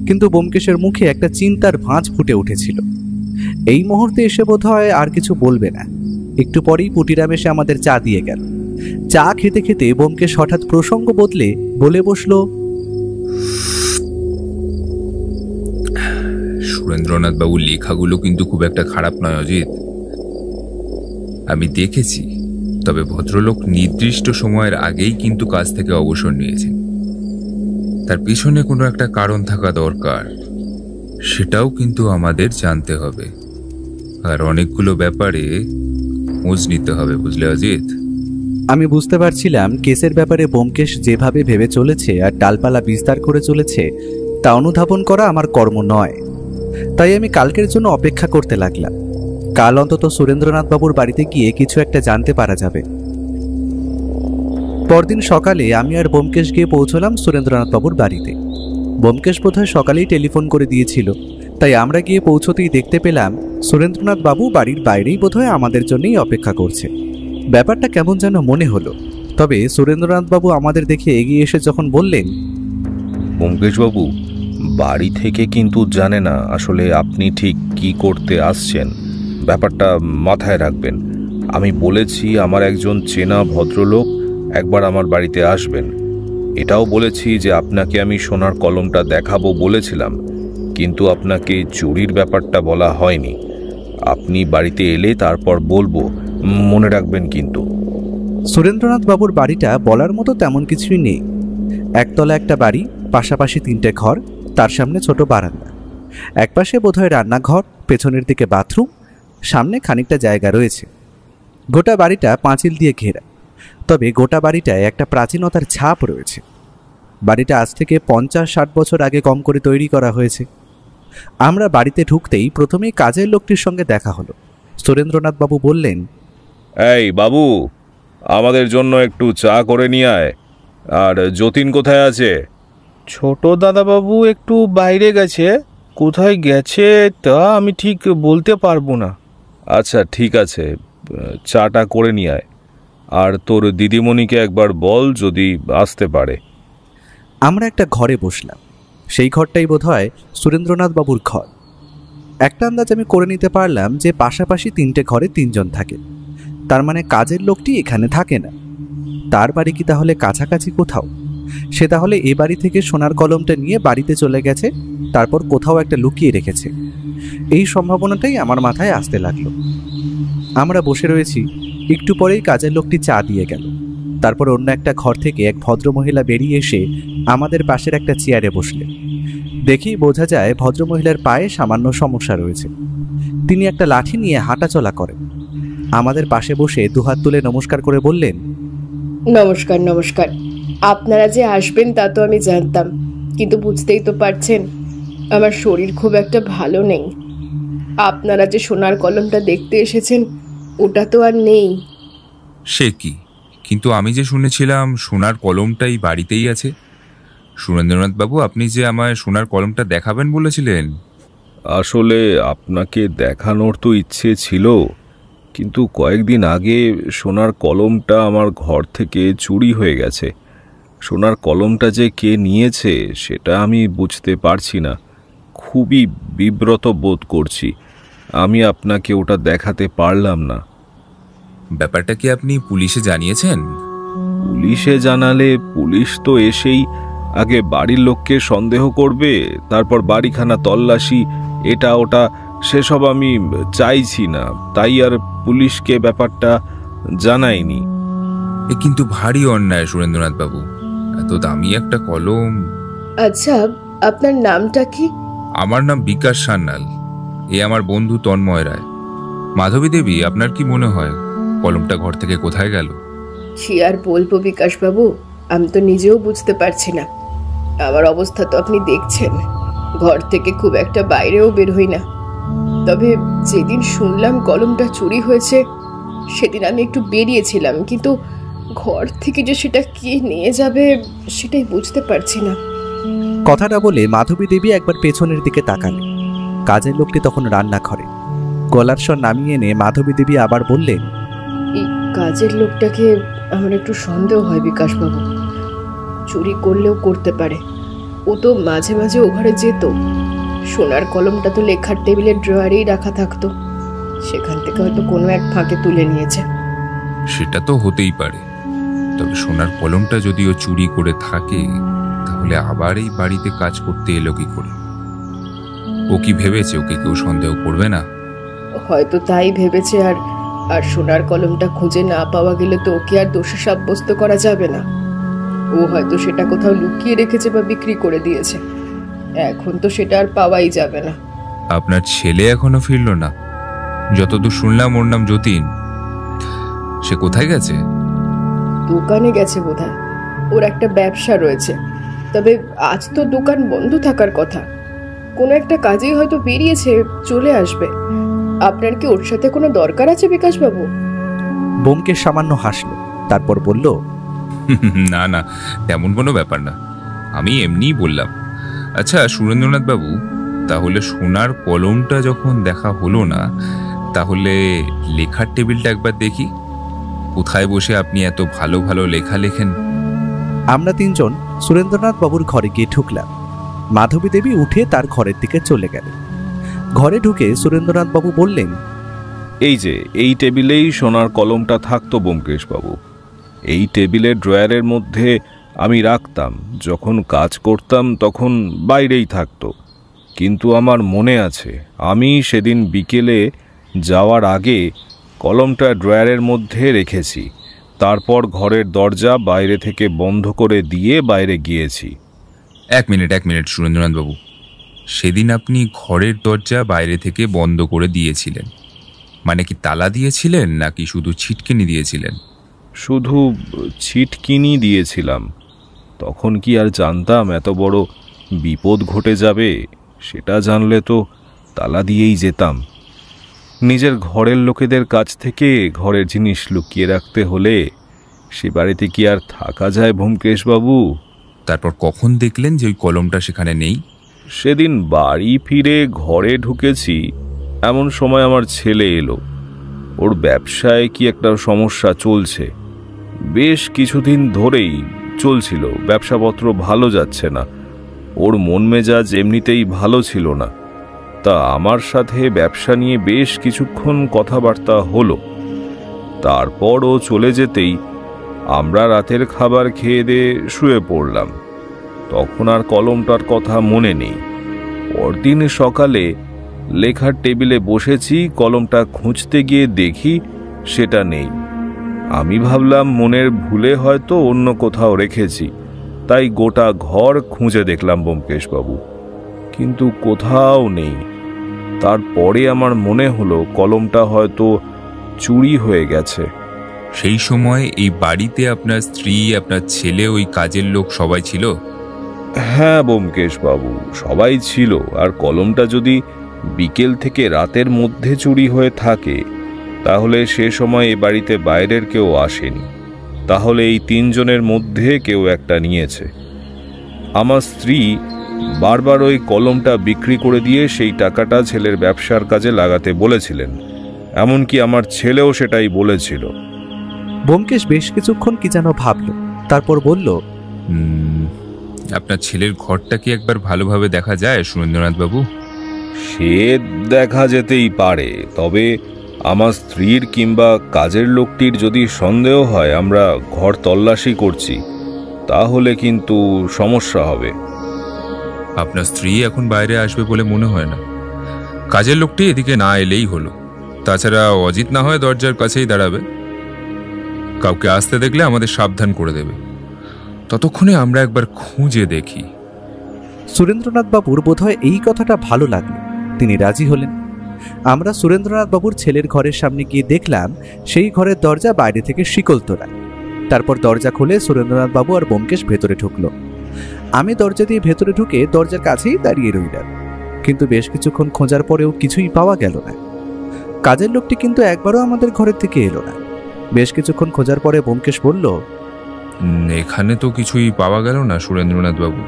Speaker 1: কিন্তু ব্যোমকেশের মুখে একটা চিন্তার ভাঁজ ফুটে উঠেছিল। এই মুহূর্তে এসে বোধহয় আর কিছু বলবে না। একটু পরেই পুটিরাম এসে আমাদের চা দিয়ে গেল। চা খেতে খেতে ব্যোমকেশ হঠাৎ প্রসঙ্গ বদলে বলে বসলো,
Speaker 2: সুরেন্দ্রনাথ বাবুর লেখাগুলো কিন্তু খুব একটা খারাপ নয় অজিত। আমি দেখেছি, তবে ভদ্রলোক নির্দিষ্ট সময়ের আগেই কিন্তু কাজ থেকে অবসর নিয়েছেন। তার পিছনে কোনো একটা কারণ থাকা দরকার, সেটাও কিন্তু আমাদের জানতে হবে। আর অনেকগুলো ব্যাপারে খোঁজ নিতে হবে, বুঝলে অজিত?
Speaker 1: আমি বুঝতে পারছিলাম কেসের ব্যাপারে ব্যোমকেশ যেভাবে ভেবে চলেছে আর ডালপালা বিস্তার করে চলেছে তা অনুধাবন করা আমার কর্ম নয়। তাই আমি কালকের জন্য অপেক্ষা করতে লাগলাম। কাল অন্তত সুরেন্দ্রনাথ বাবুর বাড়িতে গিয়ে কিছু একটা জানতে পারা যাবে। পরদিন সকালে আমি আর ব্যোমকেশ গিয়ে পৌঁছলাম সুরেন্দ্রনাথ বাবুর বাড়িতে। ব্যোমকেশ বোধহয় সকালেই টেলিফোন করে দিয়েছিল, তাই আমরা গিয়ে পৌঁছতেই দেখতে পেলাম সুরেন্দ্রনাথ বাবু বাড়ির বাইরেই বোধহয় আমাদের জন্যই অপেক্ষা করছে। ব্যাপারটা কেমন যেন মনে হলো। তবে সুরেন্দ্রনাথ বাবু আমাদের দেখে এগিয়ে এসে যখন বললেন,
Speaker 3: ব্যোমকেশবাবু বাড়ি থেকে কিন্তু জানে না আসলে আপনি ঠিক কি করতে আসছেন। ব্যাপারটা মাথায় রাখবেন। আমি বলেছি আমার একজন চেনা ভদ্রলোক একবার আমার বাড়িতে আসবেন। এটাও বলেছি যে আপনাকে আমি সোনার কলমটা দেখাবো বলেছিলাম, কিন্তু আপনাকে চুরির ব্যাপারটা বলা হয়নি। আপনি বাড়িতে এলে তারপর বলবো, মনে রাখবেন কিন্তু।
Speaker 1: সুরেন্দ্রনাথ বাবুর বাড়িটা বলার মতো তেমন কিছুই নেই। একতলা একটা বাড়ি, পাশাপাশি 3টে ঘর, তার সামনে ছোট বারান্দা। একপাশে বোধহয় রান্নাঘর, পেছনের দিকে বাথরুম, সামনে খানিকটা জায়গা রয়েছে। গোটা বাড়িটা পাঁচিল দিয়ে ঘেরা। তবে গোটা বাড়িটায় একটা প্রাচীনতার ছাপ রয়েছে। বাড়িটা আজ থেকে 50-60 বছর আগে কম করে তৈরি করা হয়েছে। আমরা বাড়িতে ঢুকতেই প্রথমেই কাজের লোকটির সঙ্গে দেখা হলো। সুরেন্দ্রনাথ বাবু বললেন,
Speaker 3: এই বাবু, আমাদের জন্য একটু চা করে নিয়ে আয়। আর যতীন কোথায় আছে? ছোট দাদাবাবু একটু বাইরে গেছে, কোথায় গেছে তা আমি ঠিক বলতে পারবো না। আচ্ছা ঠিক আছে, চাটা করে নিয়ে আয়। আর তোর দিদিমণিকে একবার বল যদি আসতে পারে।
Speaker 1: আমরা একটা ঘরে বসলাম। সেই ঘরটাই বোধহয় সুরেন্দ্রনাথ বাবুর ঘর। একটা আন্দাজ আমি করে নিতে পারলাম যে পাশাপাশি 3টে ঘরে 3 জন থাকে। তার মানে কাজের লোকটি এখানে থাকে না। তার বাড়ি কি তাহলে কাছাকাছি কোথাও? সে তাহলে এ বাড়ি থেকে সোনার কলমটা নিয়ে বাড়িতে চলে গেছে, তারপর কোথাও একটা লুকিয়ে রেখেছে। এই সম্ভাবনাটাই আমার মাথায় আসতে লাগলো। আমরা বসে রয়েছি। একটু পরেই কাজের লোকটি চা দিয়ে গেল। তারপর অন্য একটা ঘর থেকে এক ভদ্রমহিলা বেরিয়ে এসে আমাদের পাশের একটা চেয়ারে বসলেন। দেখেই বোঝা যায় ভদ্রমহিলার পায়ে সামান্য সমস্যা রয়েছে। তিনি একটা লাঠি নিয়ে হাঁটাচলা করেন। আমাদের পাশে বসে দুহাত তুলে নমস্কার করে বললেন,
Speaker 4: নমস্কার নমস্কার। আপনারা যে আসবেন তা তো আমি জানতাম, কিন্তু বুঝতেই তো পারছেন আমার শরীর খুব একটা ভালো নেই। আপনারা যে সোনার কলমটা দেখতে এসেছেন ওটা তো আর নেই।
Speaker 2: সে কি? কিন্তু আমি যে শুনেছিলাম সোনার কলমটাই বাড়িতেই আছে। সুরেন্দ্রনাথ বাবু, আপনি যে আমায় সোনার কলমটা দেখাবেন বলেছিলেন।
Speaker 3: আসলে আপনাকে দেখানোর তো ইচ্ছে ছিল, কিন্তু কয়েকদিন আগে সোনার কলমটা আমার ঘর থেকে চুরি হয়ে গেছে। সোনার কলমটা যে কে নিয়েছে সেটা আমি বুঝতে পারছি না। খুবই বিব্রত বোধ করছি। আমি আপনাকে ওটা দেখাতে পারলাম না।
Speaker 2: ব্যাপারটা কি আপনি পুলিশে জানিয়েছেন?
Speaker 3: পুলিশে জানালে পুলিশ তো এসেই আগে বাড়ির লোককে সন্দেহ করবে, তারপর বাড়িখানা তল্লাশি, এটা ওটা, সেসব আমি চাইছি না, তাই আর পুলিশকে ব্যাপারটা জানাইনি।
Speaker 2: এ কিন্তু ভারী অন্যায় সুরেন্দ্রনাথ বাবু, এত দামি একটা কলম।
Speaker 4: আচ্ছা, আপনার নামটা কি?
Speaker 2: আমার নাম বিকাশ সান্যাল, এ আমার বন্ধু তন্ময় রায়। মাধবী দেবী, আপনার কি মনে হয় কলমটা ঘর থেকে কোথায় গেল?
Speaker 4: কি আর বলবো বিকাশবাবু, আমি তো নিজেও বুঝতে পারছি না। আমার অবস্থা তো আপনি দেখছেন, ঘর থেকে খুব একটা বাইরেও বের হই না। তবে যেদিন শুনলাম কলমটা চুরি হয়েছে সেদিন আমি একটু বেরিয়েছিলাম, কিন্তু ঘর থেকে যে সেটা কে নিয়ে যাবে সেটাই বুঝতে পারছি না।
Speaker 1: কথাটা বলে মাধবী দেবী একবার পেছনের দিকে তাকালেন। কাজের লোকটি তখন রান্নাঘরে। গলার স্বর নামিয়ে এনে মাধবী দেবী আবার বললেন,
Speaker 4: এই কাজের লোকটাকে আমার একটু সন্দেহ হয় বিকাশবাবু। চুরি করলেও করতে পারে, ও তো মাঝে মাঝে ও ঘরে যেত। সোনার কলমটা তো লেখার টেবিলের ড্রয়ারেই রাখা থাকতো, সেখান থেকে হয়তো কোনো এক ফাঁকে তুলে নিয়েছে।
Speaker 2: সেটা তো হতেই পারে, তবে সোনার কলমটা যদিও চুরি করে থাকে তাহলে আবার এই বাড়িতে কাজ করতে এলো কি করে? ও কি ভেবেছে ওকে কেউ সন্দেহ করবে না?
Speaker 4: হয়তো তাই ভেবেছে। আর সোনার কলমটা খুঁজে না পাওয়া গেলে তো ওকে আর দোষী সাব্যস্ত করা যাবে না। ও হয়তো সেটা কোথাও লুকিয়ে রেখেছে বা বিক্রি করে দিয়েছে, এখন তো সেটা আর পাওয়াই যাবে না।
Speaker 2: আপনার ছেলে এখনো ফিরল না? যতদূর শুনলাম ওর নাম যতীন, সে কোথায় গেছে?
Speaker 4: দোকানে গেছে বোধহয়, ওর একটা ব্যবসা রয়েছে। তবে আজ তো দোকান বন্ধ থাকার কথা, কোনো একটা কাজেই হয়তো বেরিয়েছে, চলে আসবে। আপনার কি ওর সাথে কোনো দরকার আছে বিকাশবাবু?
Speaker 1: ব্যোমকেশ সামান্য হাসল, তারপর বলল,
Speaker 2: না না, তেমন কোনো ব্যাপার না, আমি এমনিই বললাম। আচ্ছা সুরেন্দ্রনাথ বাবু, তাহলে সোনার কলমটা যখন দেখা হলো না, তাহলে লেখার টেবিলটা একবার দেখি। কোথায় বসে আপনি এত ভালো ভালো লেখা লেখেন?
Speaker 1: আমরা তিনজন সুরেন্দ্রনাথ বাবুর ঘরে গিয়ে ঢুকলাম। মাধবী দেবী উঠে তার ঘরের দিকে চলে গেলেন। ঘরে ঢুকে সুরেন্দ্রনাথ বাবু বললেন,
Speaker 3: এই যে এই টেবিলেই সোনার কলমটা থাকতো ব্যোমকেশ বাবু। এই টেবিলের ড্রয়ারের মধ্যে আমি রাখতাম, যখন কাজ করতাম তখন বাইরেই থাকতো। কিন্তু আমার মনে আছে, আমি সেদিন বিকেলে যাওয়ার আগে কলমটা ড্রয়ারের মধ্যে রেখেছি, তারপর ঘরের দরজা বাইরে থেকে বন্ধ করে দিয়ে বাইরে গিয়েছি।
Speaker 2: এক মিনিট সুরেন্দ্রনাথ বাবু, সেদিন আপনি ঘরের দরজা বাইরে থেকে বন্ধ করে দিয়েছিলেন, মানে কি তালা দিয়েছিলেন নাকি শুধু ছিটকিনি দিয়েছিলেন?
Speaker 3: শুধু ছিটকিনি দিয়েছিলাম। তখন কি আর জানতাম এত বড় বিপদ ঘটে যাবে? সেটা জানলে তো তালা দিয়েই যেতাম। নিজের ঘরের লোকেদের কাছ থেকে ঘরের জিনিস লুকিয়ে রাখতে হলে সে বাড়িতে কি আর থাকা যায় ব্যোমকেশবাবু?
Speaker 2: তারপর কখন দেখলেন যে ওই কলমটা সেখানে নেই?
Speaker 3: সেদিন বাড়ি ফিরে ঘরে ঢুকেছি, এমন সময় আমার ছেলে এলো। ওর ব্যবসায় কি একটা সমস্যা চলছে, বেশ কিছুদিন ধরেই চলছিল, ব্যবসাপত্র ভালো যাচ্ছে না। ওর মন মেজাজ এমনিতেই ভালো ছিল না। তা আমার সাথে ব্যবসা নিয়ে বেশ কিছুক্ষণ কথাবার্তা হলো। তারপর ও চলে যেতেই আমরা রাতের খাবার খেয়ে দিয়ে শুয়ে পড়লাম। তখন আর কলমটার কথা মনে নেই। পরদিন সকালে লেখার টেবিলে বসেছি, কলমটা খুঁজতে গিয়ে দেখি সেটা নেই। আমি ভাবলাম মনের ভুলে হয়তো অন্য কোথাও রেখেছি, তাই গোটা ঘর খুঁজে দেখলাম ব্যোমকেশবাবু, কিন্তু কোথাও নেই। তারপরে আমার মনে হলো কলমটা হয়তো চুরি হয়ে গেছে।
Speaker 2: সেই সময় এই বাড়িতে আপনার স্ত্রী, আপনার ছেলে, ওই কাজের লোক সবাই ছিল?
Speaker 3: হ্যাঁ ব্যোমকেশবাবু, সবাই ছিল। আর কলমটা যদি বিকেল থেকে রাতের মধ্যে চুরি হয়ে থাকে, তাহলে সে সময় এ বাড়িতে বাইরের কেউ আসেনি। তাহলে এই তিনজনের মধ্যে কেউ একটা নিয়েছে। আমার স্ত্রী বারবার ওই কলমটা বিক্রি করে দিয়ে সেই টাকাটা ছেলের ব্যবসার কাজে লাগাতে বলেছিলেন, এমনকি আমার ছেলেও সেটাই বলেছিল।
Speaker 1: ব্যোমকেশ বেশ কিছুক্ষণ কি যেন ভাবল, তারপর বলল,
Speaker 2: আপনার ছেলের ঘরটা কি একবার ভালোভাবে দেখা যায় সুরেন্দ্রনাথ বাবু?
Speaker 3: সে দেখা যেতেই পারে, তবে আমার স্ত্রীর কিংবা কাজের লোকটির যদি সন্দেহ হয়, আমরা ঘর তল্লাশি করছি, তাহলে কিন্তু সমস্যা হবে।
Speaker 2: আপনার স্ত্রী এখন বাইরে আসবে বলে মনে হয় না। কাজের লোকটি এদিকে না এলেই হলো। তাছাড়া অজিত না হয় দরজার কাছেই দাঁড়াবে। কাউকে আসতে দেখলে আমাদের সাবধান করে দেবে। ততক্ষণে আমরা একবার খুঁজে দেখি।
Speaker 1: সুরেন্দ্রনাথ বাবুর বোধহয় এই কথাটা ভালো লাগলো, তিনি রাজি হলেন। আমরা সুরেন্দ্রনাথ বাবুর ছেলের ঘরের সামনে গিয়ে দেখলাম সেই ঘরের দরজা বাইরে থেকে শিকল তোলা। তারপর দরজা খুলে সুরেন্দ্রনাথ বাবু আর ব্যোমকেশ ভেতরে ঢুকলো। আমি দরজা দিয়ে ভেতরে ঢুকে দরজার কাছেই দাঁড়িয়ে রইলাম, কিন্তু বেশ কিছুক্ষণ খোঁজার পরেও কিছুই পাওয়া গেল না। কাজের লোকটি কিন্তু একবারও আমাদের ঘরের থেকে এলো না। বেশ কিছুক্ষণ খোঁজার পরে ব্যোমকেশ বলল,
Speaker 2: এখানে তো কিছুই পাওয়া গেল না সুরেন্দ্রনাথ বাবু।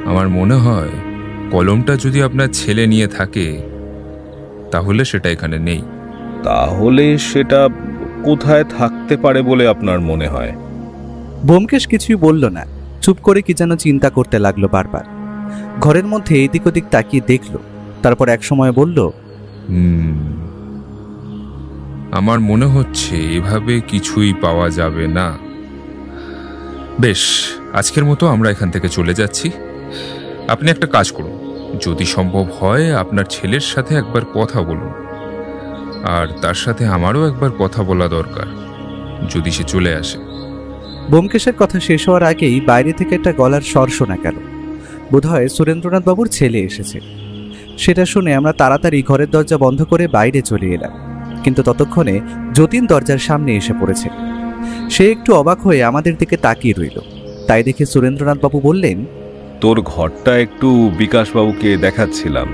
Speaker 2: আমার মনে হয় কলমটা যদি আপনার ছেলে নিয়ে থাকে তাহলে সেটা এখানে নেই।
Speaker 3: তাহলে সেটা কোথায় থাকতে পারে বলে আপনার মনে হয়?
Speaker 1: ব্যোমকেশ কিছুই বলল না, চুপ করে কি যেন চিন্তা করতে লাগলো বারবার। ঘরের মধ্যে এদিক ওদিক তাকিয়ে দেখলো, তারপর এক সময় বলল,
Speaker 2: আমার মনে হচ্ছে এভাবে কিছুই পাওয়া যাবে না। বেশ, আজকের মতো আমরা এখান থেকে চলে যাচ্ছি। আপনি একটা কাজ করুন, যদি সম্ভব হয় আপনার ছেলের সাথে একবার কথা বলুন, আর তার সাথে আমারও একবার কথা বলা দরকার, যদি সে চলে আসে।
Speaker 1: ব্যোমকেশের কথা শেষ হওয়ার আগেই বাইরে থেকে একটা গলার স্বর শোনা গেল। বোধহয় সুরেন্দ্রনাথ বাবুর ছেলে এসেছে। সেটা শুনে আমরা তাড়াতাড়ি ঘরের দরজা বন্ধ করে বাইরে চলে এলাম, কিন্তু ততক্ষণে যতীন দরজার সামনে এসে পড়েছে। সে একটু অবাক হয়ে আমাদের দিকে তাকিয়ে রইল। তাই দেখে সুরেন্দ্রনাথ বাবু বললেন,
Speaker 3: তোর ঘরটা একটু বিকাশবাবুকে দেখাচ্ছিলাম।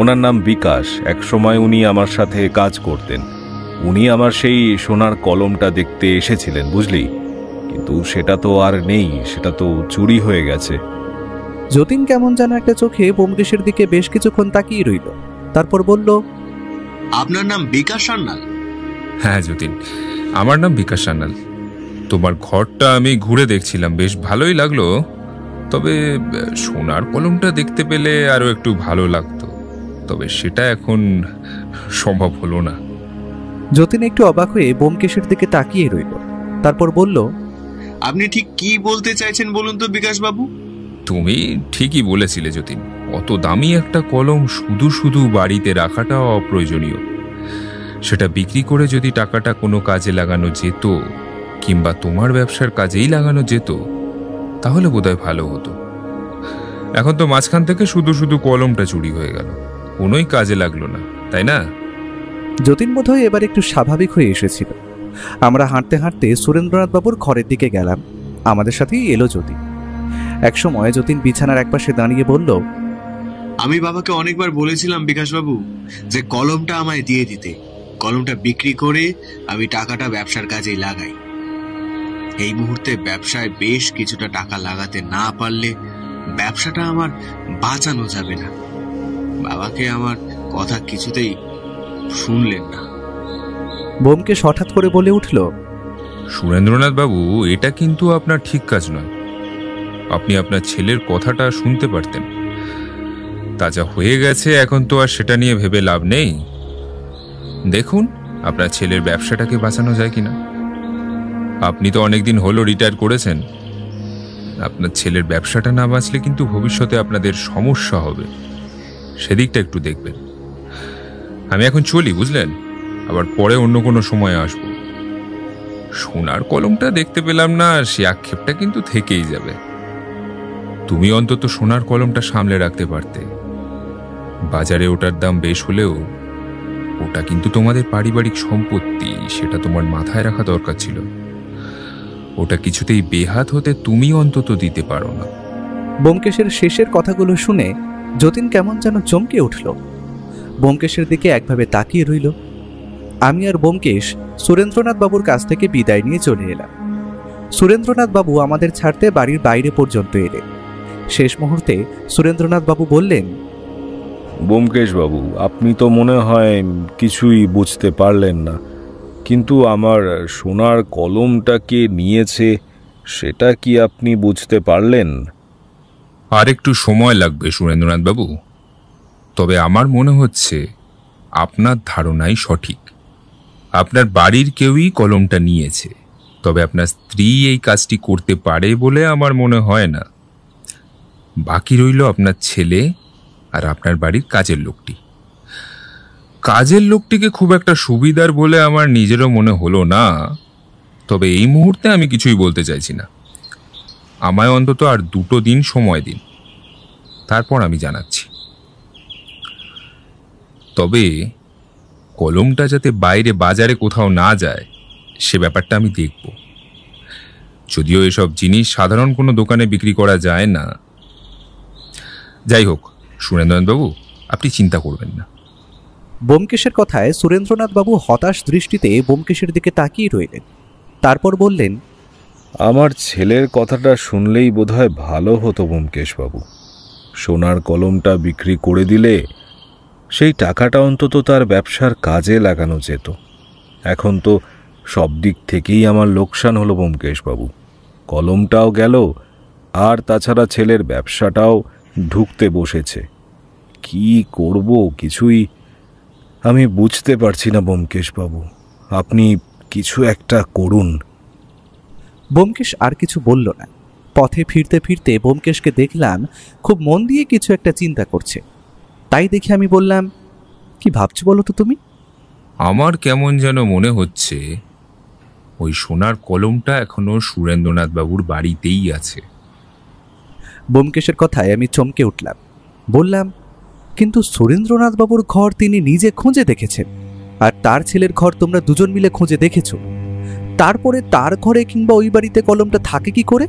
Speaker 3: ওনার নাম বিকাশ, একসময় উনি আমার সাথে কাজ করতেন। উনি আমার সেই সোনার কলমটা দেখতে এসেছিলেন, বুঝলি, কিন্তু সেটা তো আর নেই, সেটা তো চুরি হয়ে গেছে।
Speaker 1: যতীন কেমন যেন একটা চোখে ব্যোমকেশের দিকে বেশ কিছুক্ষণ তাকিয়ে রইল, তারপর বলল,
Speaker 5: আপনার নাম বিকাশ সান্যাল?
Speaker 2: হ্যাঁ যতীন, আমার নাম বিকাশ সান্যাল। তোমার ঘরটা আমি ঘুরে দেখছিলাম, বেশ ভালোই লাগলো। তবে সোনার কলমটা দেখতে পেলে আরো একটু ভালো লাগতো, তবে সেটা এখন সম্ভব হলো না।
Speaker 1: যতীন একটু অবাক হয়ে ব্যোমকেশের দিকে তাকিয়ে রইল, তারপর বলল,
Speaker 5: আপনি ঠিক কি বলতে চাইছেন বলুন তো বিকাশ বাবু?
Speaker 2: তুমি ঠিকই বলেছিলে যতীন, অত দামি একটা কলম শুধু শুধু বাড়িতে রাখাটা অপ্রয়োজনীয়। সেটা বিক্রি করে যদি টাকাটা কোনো কাজে লাগানো যেত, কিংবা তোমার ব্যবসার কাজেই লাগানো যেত, তাহলে বোধহয় ভালো হতো। এখন তো মাঝখান থেকে শুধু শুধু কলমটা চুরি হয়ে গেল, কোনোই কাজে লাগলো না, তাই না?
Speaker 1: যতীন বোধহয় এবার একটু স্বাভাবিক হয়ে এসেছিল। আমরা হাঁটতে হাঁটতে সুরেন্দ্রনাথ বাবুর ঘরের দিকে গেলাম। আমাদের সাথেই এলো যতীন। একসময় যতীন বিছানার একপাশে দাঁড়িয়ে বলল,
Speaker 5: আমি বাবাকে অনেকবার বলেছিলাম বিকাশ বাবু যে কলমটা আমায় দিয়ে দিতে। কলমটা বিক্রি করে আমি টাকাটা ব্যবসার কাজেই লাগাই। এই মুহূর্তে ব্যবসায় বেশ কিছুটা টাকা লাগাতে না পারলে ব্যবসাটা আমার বাঁচানো যাবে না। বাবাকে আমার কথা কিছুতেই শুনলেন না।
Speaker 1: ব্যোমকেশ হঠাৎ করে বলে উঠল,
Speaker 2: সুরেন্দ্রনাথ বাবু, এটা কিন্তু আপনার ঠিক কাজ নয়। আপনি আপনার ছেলের কথাটা শুনতে পারতেন। তা যা হয়ে গেছে এখন তো আর সেটা নিয়ে ভেবে লাভ নেই। দেখুন আপনার ছেলের ব্যবসাটাকে বাঁচানো যায় কিনা। আপনি তো অনেকদিন হলো রিটায়ার করেছেন। আপনার ছেলের ব্যবসাটা না বাঁচলে কিন্তু ভবিষ্যতে আপনাদের সমস্যা হবে, সেদিকটা একটু দেখবেন। আমি এখন চলি, বুঝলেন, আবার পরে অন্য কোনো সময় আসব। সোনার কলমটা দেখতে পেলাম না, সে আক্ষেপটা কিন্তু থেকেই যাবে। তুমি অন্তত সোনার কলমটা সামলে রাখতে পারতে। বাজারে ওটার দাম বেশ হলেও ওটা কিন্তু তোমাদের পারিবারিক সম্পত্তি, সেটা তোমার মাথায় রাখা দরকার ছিল। ওটা কিছুতেই বেহাত হতে তুমি অন্তত দিতে পারো না।
Speaker 1: ব্যোমকেশের শেষের কথাগুলো শুনে যতীন কেমন যেন চমকে উঠল। ব্যোমকেশের দিকে একভাবে তাকিয়ে রইল। আমি আর ব্যোমকেশ সুরেন্দ্রনাথ বাবুর কাছ থেকে বিদায় নিয়ে চলে এলাম। সুরেন্দ্রনাথ বাবু আমাদের ছাড়তে বাড়ির বাইরে পর্যন্ত এলেন। শেষ মুহূর্তে সুরেন্দ্রনাথ বাবু বললেন,
Speaker 3: ব্যোমকেশ বাবু, আপনি তো মনে হয় কিছুই বুঝতে পারলেন না, কিন্তু আমার সোনার কলমটা কে নিয়েছে সেটা কি আপনি বুঝতে পারলেন?
Speaker 2: আর একটু সময় লাগবে সুরেন্দ্রনাথ বাবু, তবে আমার মনে হচ্ছে আপনার ধারণাই সঠিক। আপনার বাড়ির কেউই কলমটা নিয়েছে, তবে আপনার স্ত্রী এই কাজটি করতে পারে বলে আমার মনে হয় না। বাকি রইল আপনার ছেলে আর আপনার বাড়ির কাজের লোকটি। কাজের লোকটিকে খুব একটা সুবিধার বলে আমার নিজেরও মনে হলো না, তবে এই মুহূর্তে আমি কিছুই বলতে চাইছি না। আমায় অন্তত আর 2 দিন সময় দিন, তারপর আমি জানাচ্ছি। তবে কলমটা যাতে বাইরে বাজারে কোথাও না যায় সে ব্যাপারটা আমি দেখব। যদিও এসব জিনিস সাধারণ কোনো দোকানে বিক্রি করা যায় না। যাই হোক সুরেন্দ্রনাথবাবু, আপনি চিন্তা করবেন না।
Speaker 1: ব্যোমকেশের কথায় সুরেন্দ্রনাথবাবু হতাশ দৃষ্টিতে ব্যোমকেশের দিকে তাকিয়ে রইলেন। তারপর বললেন,
Speaker 3: আমার ছেলের কথাটা শুনলেই বোধহয় ভালো হতো ব্যোমকেশবাবু। সোনার কলমটা বিক্রি করে দিলে সেই টাকাটা অন্তত তার ব্যবসার কাজে লাগানো যেত। এখন তো সব দিক থেকেই আমার লোকসান হলো ব্যোমকেশবাবু। কলমটাও গেল, আর তাছাড়া ছেলের ব্যবসাটাও ঢুকতে বসেছে। কি করব কিছুই আমি বুঝতে পারছি না ব্যোমকেশবাবু। আপনি কিছু একটা করুন।
Speaker 1: ব্যোমকেশ আর কিছু বলল না। পথে ফিরতে ফিরতে ব্যোমকেশকে দেখলাম খুব মন দিয়ে কিছু একটা চিন্তা করছে। তাই দেখে আমি বললাম, কি ভাবছো বলো তো তুমি?
Speaker 2: আমার কেমন যেন মনে হচ্ছে ওই সোনার কলমটা এখনো সুরেন্দ্রনাথবাবুর বাড়িতেই আছে।
Speaker 1: ব্যোমকেশের কথায় আমি চমকে উঠলাম। বললাম, কিন্তু সুরেন্দ্রনাথবাবুর ঘর তিনি নিজে খুঁজে দেখেছেন, আর তার ছেলের ঘর তোমরা দুজন মিলে খুঁজে দেখেছো। তারপরে তার ঘরে কিংবা ওই বাড়িতে কলমটা থাকে কি করে?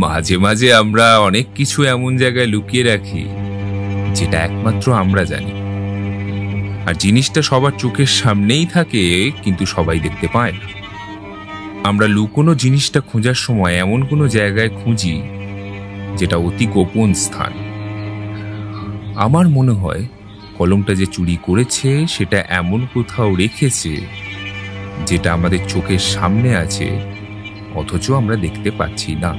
Speaker 2: মাঝে মাঝে আমরা অনেক কিছু এমন জায়গায় লুকিয়ে রাখি যেটা একমাত্র আমরা জানি, আর জিনিসটা সবার চোখের সামনেই থাকে কিন্তু সবাই দেখতে পায় না। আমরা লুকোনো জিনিসটা খোঁজার সময় এমন কোনো জায়গায় খুঁজি যেটা অতি গোপন স্থান। আমার মনে হয় কলমটা যে চুরি করেছে সেটা এমন কোথাও রেখেছে যেটা আমাদের চোখের সামনে আছে, অথচ আমরা দেখতে পাচ্ছি না।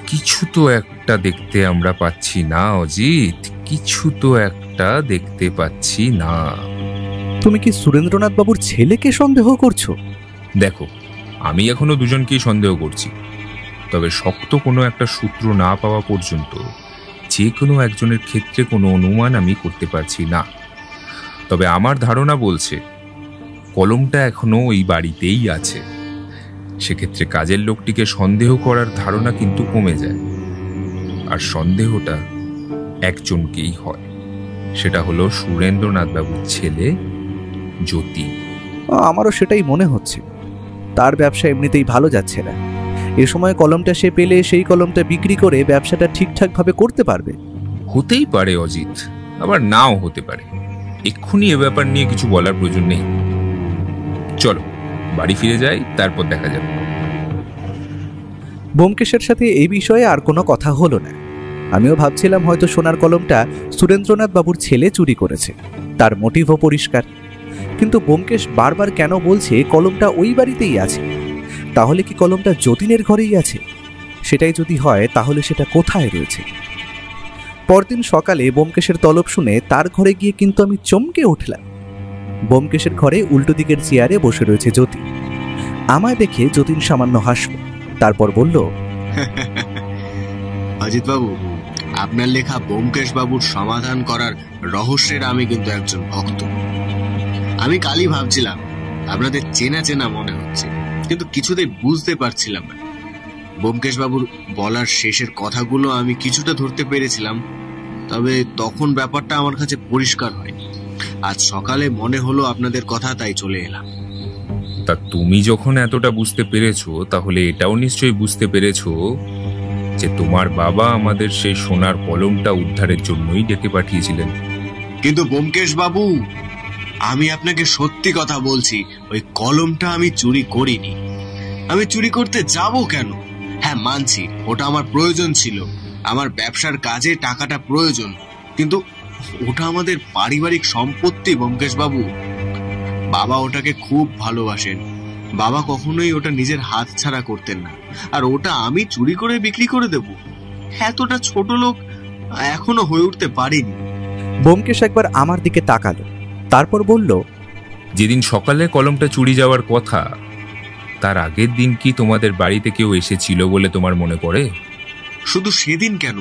Speaker 2: কিছু তো একটা দেখতে আমরা পাচ্ছি না অজিত, কিছু তো একটা দেখতে পাচ্ছি না।
Speaker 1: তুমি কি সুরেন্দ্রনাথবাবুর ছেলেকে সন্দেহ করছো?
Speaker 2: দেখো, আমি এখনো দুজনকেই সন্দেহ করছি, তবে শক্ত কোনো একটা সূত্র না পাওয়া পর্যন্ত যে কোনো একজনের ক্ষেত্রে কোনো অনুমান আমি করতে পারছি না। তবে আমার ধারণা বলছে কলমটা এখনো ওই বাড়িতেই আছে। সেক্ষেত্রে কাজের লোকটিকে সন্দেহ করার ধারণা কিন্তু কমে যায়, আর সন্দেহটা একজনকেই হয়, সেটা হলো সুরেন্দ্রনাথবাবুর ছেলে যতীন।
Speaker 1: আমারও সেটাই মনে হচ্ছে। তার ব্যবসা এমনিতেই ভালো যাচ্ছে না। এ সময় কলমটা সে পেলে সেই কলমটা বিক্রি করে ব্যবসাটা ঠিকঠাকভাবে করতে পারবে।
Speaker 2: হতেই পারে অজিত, আবার নাও হতে পারে। এক্ষুনি এ ব্যাপার নিয়ে কিছু বলার প্রয়োজন নেই। চলো বাড়ি ফিরে যাই, তারপর দেখা যাবে।
Speaker 1: ব্যোমকেশের সাথে এই বিষয়ে আর কোনো কথা হলো না। আমিও ভাবছিলাম হয়তো সোনার কলমটা সুরেন্দ্রনাথ বাবুর ছেলে চুরি করেছে, তার মোটিভও পরিষ্কার। কিন্তু ব্যোমকেশ বারবার কেন বলছে কলমটা ওই বাড়িতেই আছে? তাহলে কি কলমটা যতীনের ঘরেই আছে? সেটাই যদি হয় তাহলে সেটা কোথায় রয়েছে? পরদিন সকালে ব্যোমকেশের তলব শুনে তার ঘরে গিয়ে কিন্তু আমি চমকে উঠলাম। ব্যোমকেশের ঘরে উল্টো দিকের চেয়ারে বসে রয়েছে যতীন। আমায় দেখে যতীন সামান্য হাসল, তারপর বলল,
Speaker 5: অজিত বাবু, আপনার লেখা ব্যোমকেশ বাবুর সমাধান করার রহস্যের আমি কিন্তু একজন ভক্ত। আমি কালই ভাবছিলাম আপনাদের চেনা চেনা মনে হচ্ছে, কিন্তু কিছুতেই বুঝতে পারছিলাম না। ব্যোমকেশ বাবুর বলার শেষের কথাগুলো আমি কিছুটা ধরতে পেরেছিলাম, তবে তখন ব্যাপারটা আমার কাছে পরিষ্কার হয়নি। আজ সকালে মনে হলো আপনাদের কথা, তাই চলে এলাম।
Speaker 2: তা তুমি যখন এতটা বুঝতে পেরেছো, তাহলে এটাও নিশ্চয়ই বুঝতে পেরেছো যে তোমার বাবা আমাদের সেই সোনার কলমটা উদ্ধারের জন্যই ডেকে পাঠিয়েছিলেন।
Speaker 5: কিন্তু ব্যোমকেশ বাবু, আমি আপনাকে সত্যি কথা বলছি, ওই কলমটা আমি চুরি করিনি। আমি চুরি করতে যাব কেন? হ্যাঁ মানছি, ওটা আমার প্রয়োজন ছিল, আমার ব্যবসার কাজে টাকাটা প্রয়োজন, কিন্তু ওটা আমাদের পারিবারিক সম্পত্তি ব্যোমকেশ বাবু। বাবা ওটাকে খুব ভালোবাসেন, বাবা কখনোই ওটা নিজের হাত ছাড়া করতেন না, আর ওটা আমি চুরি করে বিক্রি করে দেব, এতটা ছোট লোক এখনো হয়ে উঠতে পারিনি।
Speaker 1: ব্যোমকেশ একবার আমার দিকে তাকালো, তারপর বলল,
Speaker 2: যেদিন সকালে কলমটা চুরি যাওয়ার কথা তার আগের দিন কি তোমাদের বাড়িতে কেউ এসেছিল বলে তোমার মনে পড়ে?
Speaker 5: শুধু সেদিন কেন,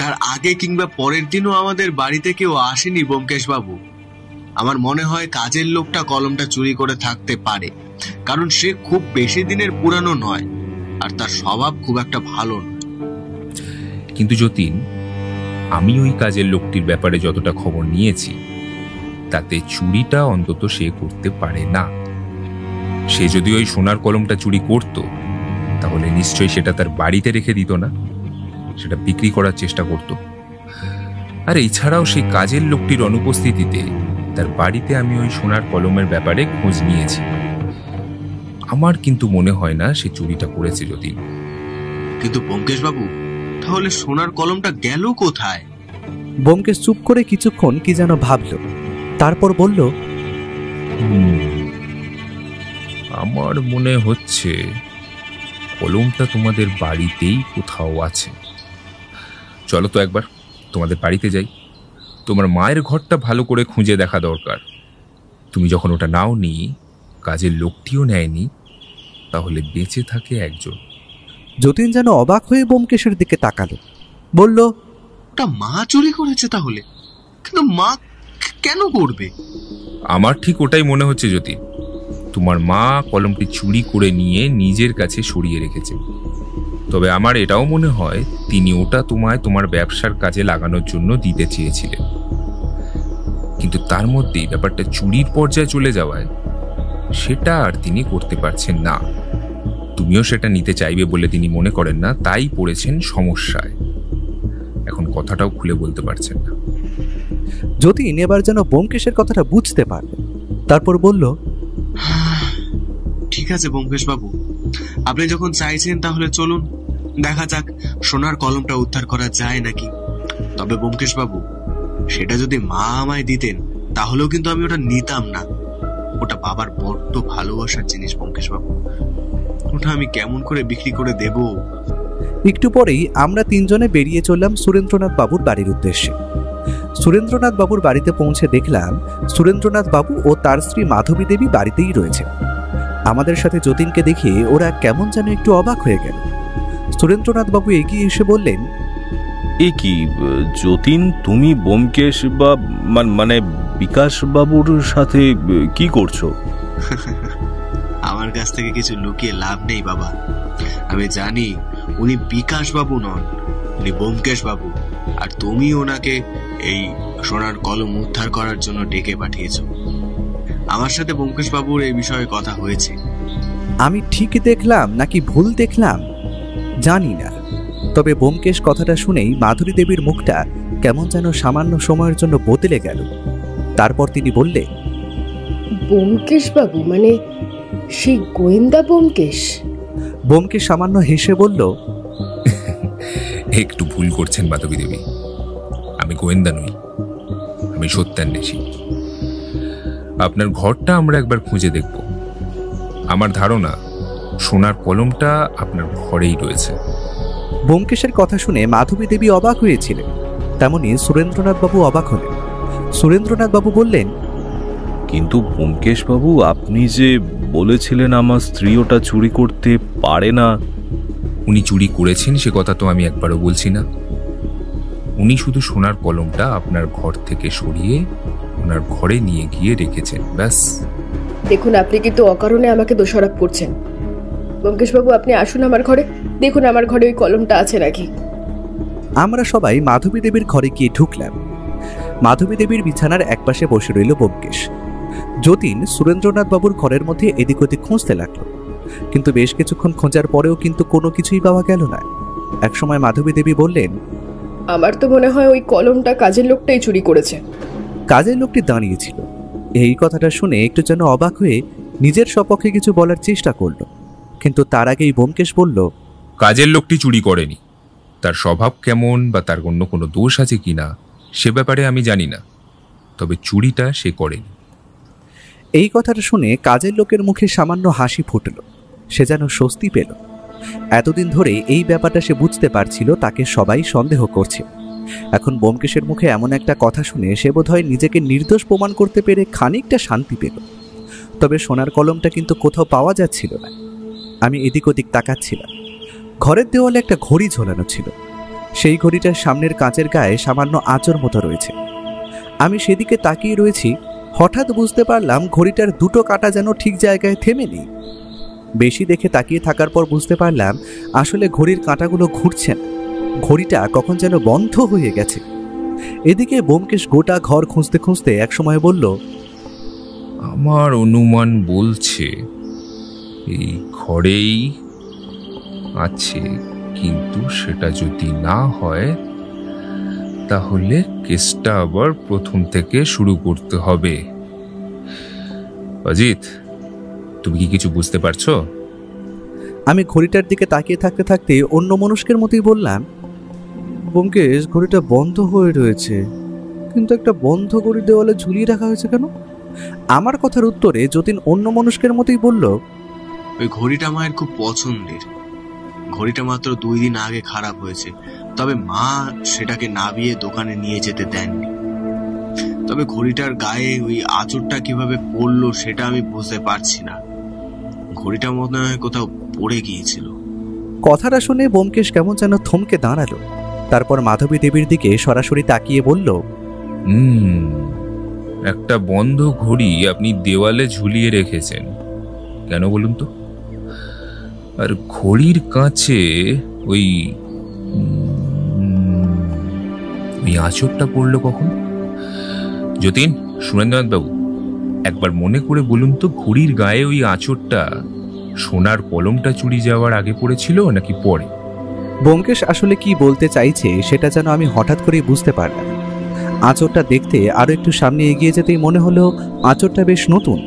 Speaker 5: তার আগে কিংবা পরের দিনও আমাদের বাড়িতে কেউ আসেনি ব্যোমকেশ বাবু। আমার মনে হয় কাজের লোকটা কলমটা চুরি করে থাকতে পারে, কারণ সে খুব বেশি দিনের পুরানো নয় আর তার স্বভাব খুব একটা ভালো নয়।
Speaker 2: কিন্তু যতীন, আমি ওই কাজের লোকটির ব্যাপারে যতটা খবর নিয়েছি তাতে চুরিটা অন্তত সে করতে পারে না। সে যদি ওই সোনার কলমটা চুরি করত তাহলে নিশ্চয়ই সেটা তার বাড়িতে রেখে দিত না, সেটা বিক্রি করার চেষ্টা করত। আর এছাড়াও সেই কাজের লোকটির অনুপস্থিতিতে তার বাড়িতে আমি ওই সোনার কলমের ব্যাপারে খোঁজ নিয়েছি। আমার কিন্তু মনে হয় না সে চুরিটা করেছে যতীন।
Speaker 5: কিন্তু ব্যোমকেশ বাবু, তাহলে সোনার কলমটা গেল কোথায়?
Speaker 1: ব্যোমকেশ চুপ করে কিছুক্ষণ কি যেন ভাবল, তারপর বলল,
Speaker 2: আমার মনে হচ্ছে কলমটা তোমাদের বাড়িতেই কোথাও আছে। চলো তো একবার তোমাদের বাড়িতে যাই। তোমার মায়ের ঘরটা ভালো করে খুঁজে দেখা দরকার। তুমি যখন ওটা নাওনি, কাজের লোকটিও নেয়নি, তাহলে বেঁচে থাকে একজন।
Speaker 1: যতীন যেন অবাক হয়ে ব্যোমকেশের দিকে তাকালো, বলল,
Speaker 5: ওটা মা চুরি করেছে তাহলে? কিন্তু মা কেন করবে?
Speaker 2: আমার ঠিক ওটাই মনে হচ্ছে যতীন। তোমার মা কলমটি চুরি করে নিয়ে নিজের কাছে সরিয়ে রেখেছে। তবে আমার এটাও মনে হয় তিনি ওটা তোমায় তোমার ব্যবসার কাজে লাগানোর জন্য দিতে চেয়েছিলেন, কিন্তু তার মধ্যেই ব্যাপারটা চুরির পর্যায়ে চলে যাওয়ায় সেটা আর তিনি করতে পারছেন না। তুমিও সেটা নিতে চাইবে বলে তিনি মনে করেন না, তাই পড়েছেন সমস্যায়। এখন কথাটাও খুলে বলতে পারছেন না।
Speaker 1: যতীন এবার যেন ব্যোমকেশের কথাটা বুঝতে পারল, তারপর বলল,
Speaker 5: ঠিক আছে ব্যোমকেশ বাবু, আপনি যখন চাইছেন তাহলে চলুন, দেখা যাক সোনার কলমটা উদ্ধার করা যায় নাকি। তবে ব্যোমকেশ বাবু, সেটা যদি মা আমায় দিতেন তাহলেও কিন্তু আমি ওটা নিতাম না। ওটা বাবার বড্ড ভালোবাসার জিনিস ব্যোমকেশ বাবু, ওটা আমি কেমন করে বিক্রি করে দেব?
Speaker 1: একটু পরেই আমরা তিনজনে বেরিয়ে চললাম সুরেন্দ্রনাথ বাবুর বাড়ির উদ্দেশ্যে। সুরেন্দ্রনাথ বাবুর বাড়িতে পৌঁছে দেখলাম সুরেন্দ্রনাথ বাবু ও তার স্ত্রী মাধবী দেবী বাড়িতেই রয়েছে। আমাদের সাথে যতীনকে দেখে ওরা কেমন যেন একটু অবাক হয়ে গেল। সুরেন্দ্রনাথ বাবু এগিয়ে এসে বললেন,
Speaker 3: এ কি যতীন, তুমি ব্যোমকেশ বা মানে বিকাশ বাবুর সাথে কি করছো?
Speaker 5: আমার কাছ থেকে কিছু লুকিয়ে লাভ নেই বাবা। আমি জানি উনি বিকাশ বাবু নন, উনি ব্যোমকেশ বাবু। আর তুমি ওনাকে এই সোনার কলম উদ্ধার করার জন্য ডেকে পাঠিয়েছো। আমার সাথে ব্যোমকেশ বাবুর এই বিষয়ে কথা হয়েছে।
Speaker 1: আমি ঠিক দেখলাম নাকি ভুল দেখলাম জানি না, তবে ব্যোমকেশ কথাটা শুনেই মাধুরী দেবীর মুখটা কেমন যেন সামান্য সময়ের জন্য বদলে গেল। তারপর তিনি বললেন,
Speaker 4: ব্যোমকেশ বাবু মানে সেই গোয়েন্দা ব্যোমকেশ?
Speaker 1: ব্যোমকেশ সামান্য হেসে বলল,
Speaker 2: একটু ভুল করছেন মাধবী দেবী, আমি গোয়েন্দা নই, আমি সত্যান্বেষী। আপনার ঘরটা আমরা একবার খুঁজে দেখব। আমার ধারণা সোনার কলমটা আপনার ঘরেই রয়েছে।
Speaker 1: ব্যোমকেশের কথা শুনে মাধবী দেবী অবাক হয়েছিলেন, তেমনি সুরেন্দ্রনাথ বাবু অবাক হলেন। সুরেন্দ্রনাথ বাবু বললেন,
Speaker 3: কিন্তু ব্যোমকেশ বাবু, আপনি যে বলেছিলেন আমার স্ত্রী ওটা চুরি করতে পারে না।
Speaker 2: উনি চুরি করেছেন সে কথা তো আমি একবারও বলছি না। উনি শুধু সোনার কলমটা আপনার ঘর থেকে সরিয়ে ওনার ঘরে নিয়ে গিয়ে রেখেছেন, ব্যাস।
Speaker 4: দেখুন, আপনি কিন্তু অকারণে আমাকে দোষারোপ করছেন। ব্যোমকেশ বাবু, আপনি আসুন আমার ঘরে, দেখুন আমার ঘরে ওই কলমটা আছে নাকি।
Speaker 1: আমরা সবাই মাধবী দেবীর ঘরে গিয়ে ঢুকলাম। মাধবী দেবীর বিছানার একপাশে বসে রইল ব্যোমকেশ। যতীন সুরেন্দ্রনাথ বাবুর ঘরের মধ্যে এদিক ওদিক খুঁজতে লাগলো, কিন্তু বেশ কিছুক্ষণ খোঁজার পরেও কিন্তু কোনো কিছুই পাওয়া গেল না। একসময় মাধবী দেবী বললেন,
Speaker 4: আমার তো মনে হয় ওই কলমটা কাজের লোকটাই চুরি করেছে।
Speaker 1: কাজের লোকটি দাঁড়িয়েছিল। এই কথাটা শুনে একটু যেন অবাক হয়ে নিজের সপক্ষে কিছু বলার চেষ্টা করলো, কিন্তু তার আগেই ব্যোমকেশ বলল,
Speaker 2: কাজের লোকটি চুরি করেনি। তার স্বভাব কেমন বা তার অন্য কোনো দোষ আছে কিনা সে ব্যাপারে আমি জানি না, তবে চুরিটা সে করেনি।
Speaker 1: এই কথাটা শুনে কাজের লোকের মুখে সামান্য হাসি ফুটল, সে যেন স্বস্তি পেল। এতদিন ধরে এই ব্যাপারটা সে বুঝতে পারছিল তাকে সবাই সন্দেহ করছে। এখন ব্যোমকেশের মুখে এমন একটা কথা শুনে সে বোধহয় নিজেকে নির্দোষ প্রমাণ করতে পেরে খানিকটা শান্তি পেল। তবে সোনার কলমটা কিন্তু কোথাও পাওয়া যাচ্ছিল না। আমি এদিক ওদিক তাকাচ্ছিলাম। ঘরের দেওয়ালে একটা ঘড়ি ঝোলানো ছিল। সেই ঘড়িটার সামনের কাঁচের গায়ে সামান্য আঁচড় মতো রয়েছে। আমি সেদিকে তাকিয়ে রয়েছি, হঠাৎ বুঝতে পারলাম ঘড়িটার দুটো কাঁটা যেন ঠিক জায়গায় থেমে নেই। বেশি দেখে তাকিয়ে থাকার পর বুঝতে পারলাম আসলে ঘড়ির কাঁটাগুলো ঘুরছে না, ঘড়িটা কখন যেন বন্ধ হয়ে গেছে। এদিকে ব্যোমকেশ গোটা ঘর খুঁজতে খুঁজতে একসময় বলল,
Speaker 2: আমার অনুমান বলছে এই ঘরেই আছে, কিন্তু সেটা যদি না হয় তাহলে কেসটা আবার প্রথম থেকে শুরু করতে হবে। অজিত, তুমি কি কিছু বুঝতে পারছো?
Speaker 1: আমি ঘড়িটার দিকে তাকিয়ে থাকতে থাকতে অন্য মনস্কের মতোই বললাম, ব্যোমকেশ, ঘড়িটা বন্ধ হয়ে রয়েছে, কিন্তু একটা বন্ধ ঘড়ি দেওয়ালে ঝুলিয়ে রাখা হয়েছে কেন? আমার কথার উত্তরে যতীন অন্য মনস্কের মতোই বলল,
Speaker 5: ওই ঘড়িটা মায়ের খুব পছন্দের। ঘড়িটা মাত্র 2 দিন আগে খারাপ হয়েছে, তবে মা সেটাকে নাবিয়ে দোকানে নিয়ে যেতে দেননি। তবে ঘড়িটার গায়ে ওই আঁচড়টা কিভাবে পড়লো সেটা আমি বুঝতে পারছি না। ঘড়িটা মনে হয় কোথাও পড়ে গিয়েছিল।
Speaker 1: কথাটা শুনে ব্যোমকেশ কেমন যেন থমকে দাঁড়ালো। তারপর মাধবী দেবীর দিকে সরাসরি তাকিয়ে বলল,
Speaker 2: একটা বন্ধ ঘড়ি আপনি দেওয়ালে ঝুলিয়ে রেখেছেন কেন বলুন তো? আর ঘড়ির কাছে ওই আঁচড়টা পড়লো কখন? যতীন, সুরেন্দ্রনাথ বাবু, একবার মনে করে বলুন তো, ঘড়ির গায়ে ওই আঁচড়টা সোনার কলমটা চুরি যাওয়ার আগে পড়েছিল নাকি পরে?
Speaker 1: ব্যোমকেশ আসলে কি বলতে চাইছে সেটা যেন আমি হঠাৎ করেই বুঝতে পারলাম। আঁচড়টা দেখতে আরো একটু সামনে এগিয়ে যেতেই মনে হলো আঁচড়টা বেশ নতুন।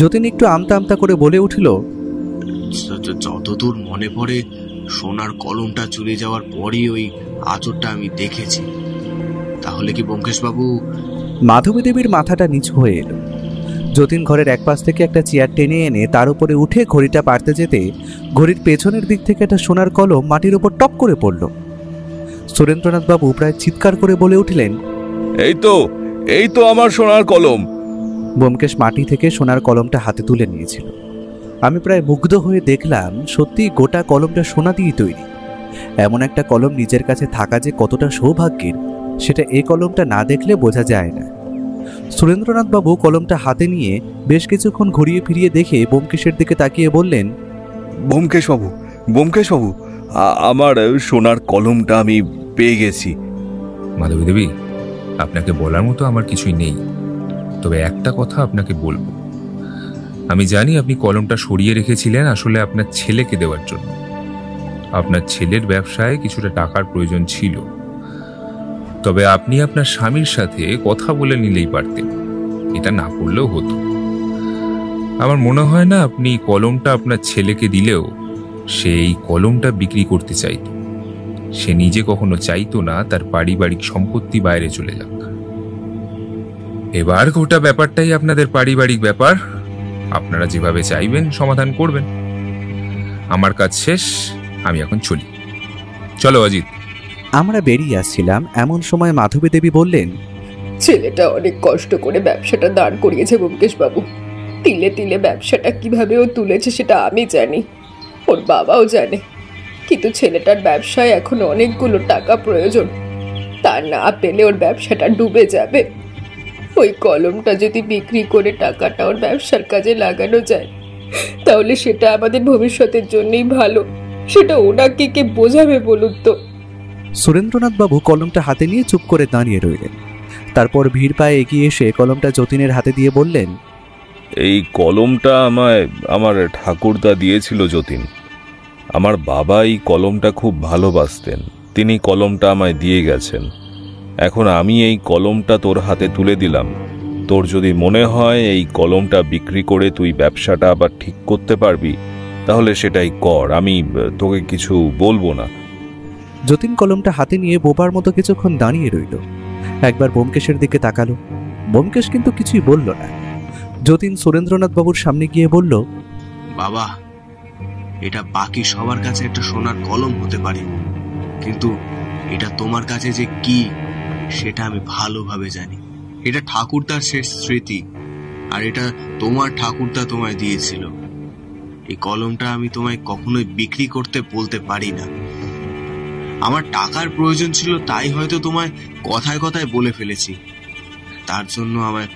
Speaker 1: যতীন একটু আমতা আমতা করে বলে উঠল,
Speaker 5: যতদূর মনে পড়ে সোনার কলমটা চুরি যাওয়ার পরই ওই আঁচড়টা আমি দেখেছি। তাহলে কি ব্যোমকেশ বাবু?
Speaker 1: মাধবী দেবীর মাথাটা নিচু হয়ে এলো। যতীন ঘরের এক পাশ থেকে একটা চেয়ার টেনে এনে তার উপরে উঠে ঘড়িটা পারতে যেতে ঘড়ির পেছনের দিক থেকে একটা সোনার কলম মাটির উপর টপ করে পড়ল। সুরেন্দ্রনাথ বাবু প্রায় চিৎকার করে বলে উঠলেন,
Speaker 3: এই তো আমার সোনার কলম।
Speaker 1: ব্যোমকেশ মাটি থেকে সোনার কলমটা হাতে তুলে নিয়েছিল। আমি প্রায় মুগ্ধ হয়ে দেখলাম সত্যি গোটা কলমটা সোনা দিয়ে তৈরি। এমন একটা কলম নিজের কাছে থাকা যে কতটা সৌভাগ্যের সেটা এই কলমটা না দেখলে বোঝা যায় না। সুরেন্দ্রনাথ বাবু কলমটা হাতে নিয়ে বেশ কিছুক্ষণ ঘুরিয়ে ফিরিয়ে দেখে ব্যোমকেশের দিকে তাকিয়ে বললেন,
Speaker 3: ব্যোমকেশ বাবু, আমার সোনার কলমটা আমি পেয়ে গেছি।
Speaker 2: মাধবী দেবী, আপনাকে বলার মতো আমার কিছুই নেই, তবে একটা কথা আপনাকে বলবো। আমি জানি আপনি কলমটা সরিয়ে রেখেছিলেন আসলে আপনার ছেলেকে দেওয়ার জন্য। আপনার ছেলের ব্যবসায় কিছুটা টাকার প্রয়োজন ছিল, তবে আপনি আপনার স্বামীর সাথে কথা বলে নিলেই পারতেন, এটা না করলেও হতো। আমার মনে হয় না আপনি কলমটা আপনার ছেলেকে দিলেও সে এই কলমটা বিক্রি করতে চাইতো। সে নিজে কখনো চাইতো না তার পারিবারিক সম্পত্তি বাইরে চলে যাক। এবার গোটা ব্যাপারটাই আপনাদের পারিবারিক ব্যাপার, আপনারা যেভাবে চাইবেন সমাধান করবেন। আমার কাজ শেষ, আমি এখন চলি। চলো অজিত।
Speaker 1: আমরা বেরিয়ে আসছিলাম, এমন সময় মাধবী দেবী বললেন,
Speaker 4: ছেলেটা অনেক কষ্ট করে ব্যবসাটা দাঁড় করিয়েছে ব্যোমকেশ বাবু। তিলে তিলে ব্যবসাটা কিভাবে ও তুলেছে সেটা আমি জানি, ওর বাবাও জানে, কিন্তু ছেলেটার ব্যবসায় এখন অনেকগুলো টাকা প্রয়োজন। তা না পেলে ওর ব্যবসাটা ডুবে যাবে। ওই কলমটা যদি বিক্রি করে টাকাটা ওর ব্যবসার কাজে লাগানো যায় তাহলে সেটা আমাদের ভবিষ্যতের জন্যই ভালো। সেটা ওনাকে কে বোঝাবে বলুন তো?
Speaker 1: সুরেন্দ্রনাথ বাবু কলমটা হাতে নিয়ে চুপ করে দাঁড়িয়ে রইলেন। তারপর ভিড় পায়ে এগিয়ে এসে কলমটা যতীনের হাতে দিয়ে বললেন,
Speaker 3: এই কলমটা আমায় আমার ঠাকুরদা দিয়েছিল যতীন। আমার বাবা এই কলমটা খুব ভালোবাসতেন, তিনি কলমটা আমায় দিয়ে গেছেন। এখন আমি এই কলমটা তোর হাতে তুলে দিলাম। তোর যদি মনে হয় এই কলমটা বিক্রি করে তুই ব্যবসাটা আবার ঠিক করতে পারবি তাহলে সেটাই কর, আমি তোকে কিছু বলবো না।
Speaker 1: যতীন কলমটা হাতে নিয়ে বোবার মতো কিছুক্ষণ দাঁড়িয়ে রইল। একবার ব্যোমকেশের দিকে তাকালো। ব্যোমকেশ কিন্তু কিছুই বলল না। যতীন সুরেন্দ্রনাথ বাবুর সামনে গিয়ে বলল,
Speaker 5: বাবা, এটা বাকি সবার কাছে একটা সোনার কলম হতে পারে, কিন্তু এটা তোমার কাছে যে কি সেটা আমি ভালোভাবে জানি। এটা ঠাকুরদার শেষ স্মৃতি, আর এটা তোমার ঠাকুরদা তোমায় দিয়েছিল। এই কলমটা আমি তোমায় কখনোই বিক্রি করতে বলতে পারি না। আমার টাকার প্রয়োজন ছিল, তাই হয়তো তোমায় কথায় কথায় বলে ফেলেছি। তার জন্য আমায়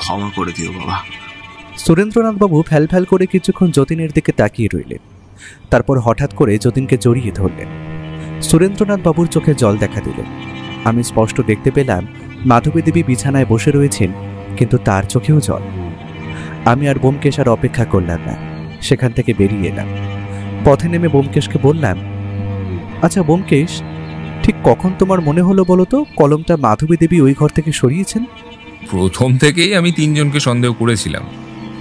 Speaker 5: ক্ষমা করে দিও বাবা।
Speaker 1: সুরেন্দ্রনাথ বাবু ফ্যাল ফ্যাল করে কিছুক্ষণ যতীনের দিকে তাকিয়ে রইলেন। তারপর হঠাৎ করে যতীনকে জড়িয়ে ধরলেন। সুরেন্দ্রনাথ বাবুর চোখে জল দেখা দিল। আমি স্পষ্ট দেখতে পেলাম মাধবী দেবী বিছানায় বসে রয়েছেন, কিন্তু তার চোখেও জল। আমি আর ব্যোমকেশ আর অপেক্ষা করলাম না, সেখান থেকে বেরিয়ে এলাম। পথে নেমে ব্যোমকেশকে বললাম, আচ্ছা ব্যোমকেশ, ঠিক কখন তোমার মনে হলো বলো তো কলমটা মাধবী দেবী ওই ঘর থেকে সরিয়েছেন?
Speaker 2: প্রথম থেকেই আমি 3 জনকে সন্দেহ করেছিলাম,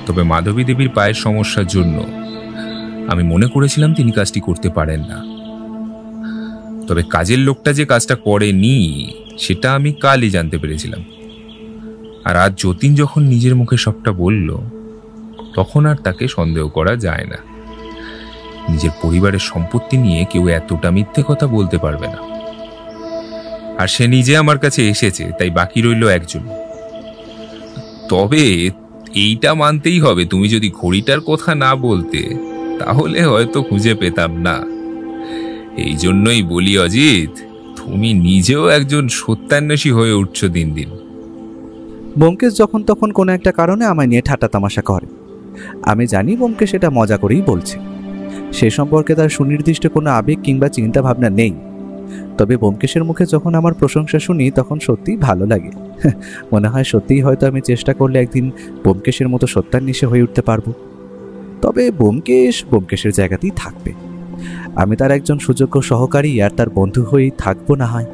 Speaker 2: তবে মাধবী দেবীর পায়ের সমস্যার জন্য আমি মনে করেছিলাম তিনি কাজটি করতে পারেন না। তবে কাজের লোকটা যে কাজটা করেনি সেটা আমি কালই জানতে পেরেছিলাম। আর আজ যতীন যখন নিজের মুখে সবটা বলল, তখন আর তাকে সন্দেহ করা যায় না। নিজের পরিবারের সম্পত্তি নিয়ে কেউ এতটা মিথ্যে কথা বলতে পারবে না। আর সে নিজে আমার কাছে এসেছে, তাই বাকি রইল একজন। তবে এইটা মানতেই হবে, তুমি যদি ঘড়িটার কথা না বলতে তাহলে হয়তো খুঁজে পেতাম না। এই জন্যই বলি অজিত, তুমি নিজেও একজন সত্যান্বেষী হয়ে উঠছো দিন দিন।
Speaker 1: ব্যোমকেশ যখন তখন কোনো একটা কারণে আমায় নিয়ে ঠাট্টা তামাশা করে। আমি জানি ব্যোমকেশ এটা মজা করেই বলছে, সে সম্পর্কে তার সুনির্দিষ্ট কোনো আবেগ কিংবা চিন্তা ভাবনা নেই। তবে ব্যোমকেশের মুখে যখন আমার প্রশংসা শুনি তখন সত্যিই ভালো লাগে। মনে হয় সত্যিই হয়তো আমি চেষ্টা করলে একদিন ব্যোমকেশের মতো সত্যান্বেষী হয়ে উঠতে পারবো। তবে ব্যোমকেশের জায়গাতেই থাকবে। আমি তার একজন সুযোগ্য সহকারী আর তার বন্ধু হয়েই থাকবো না হয়।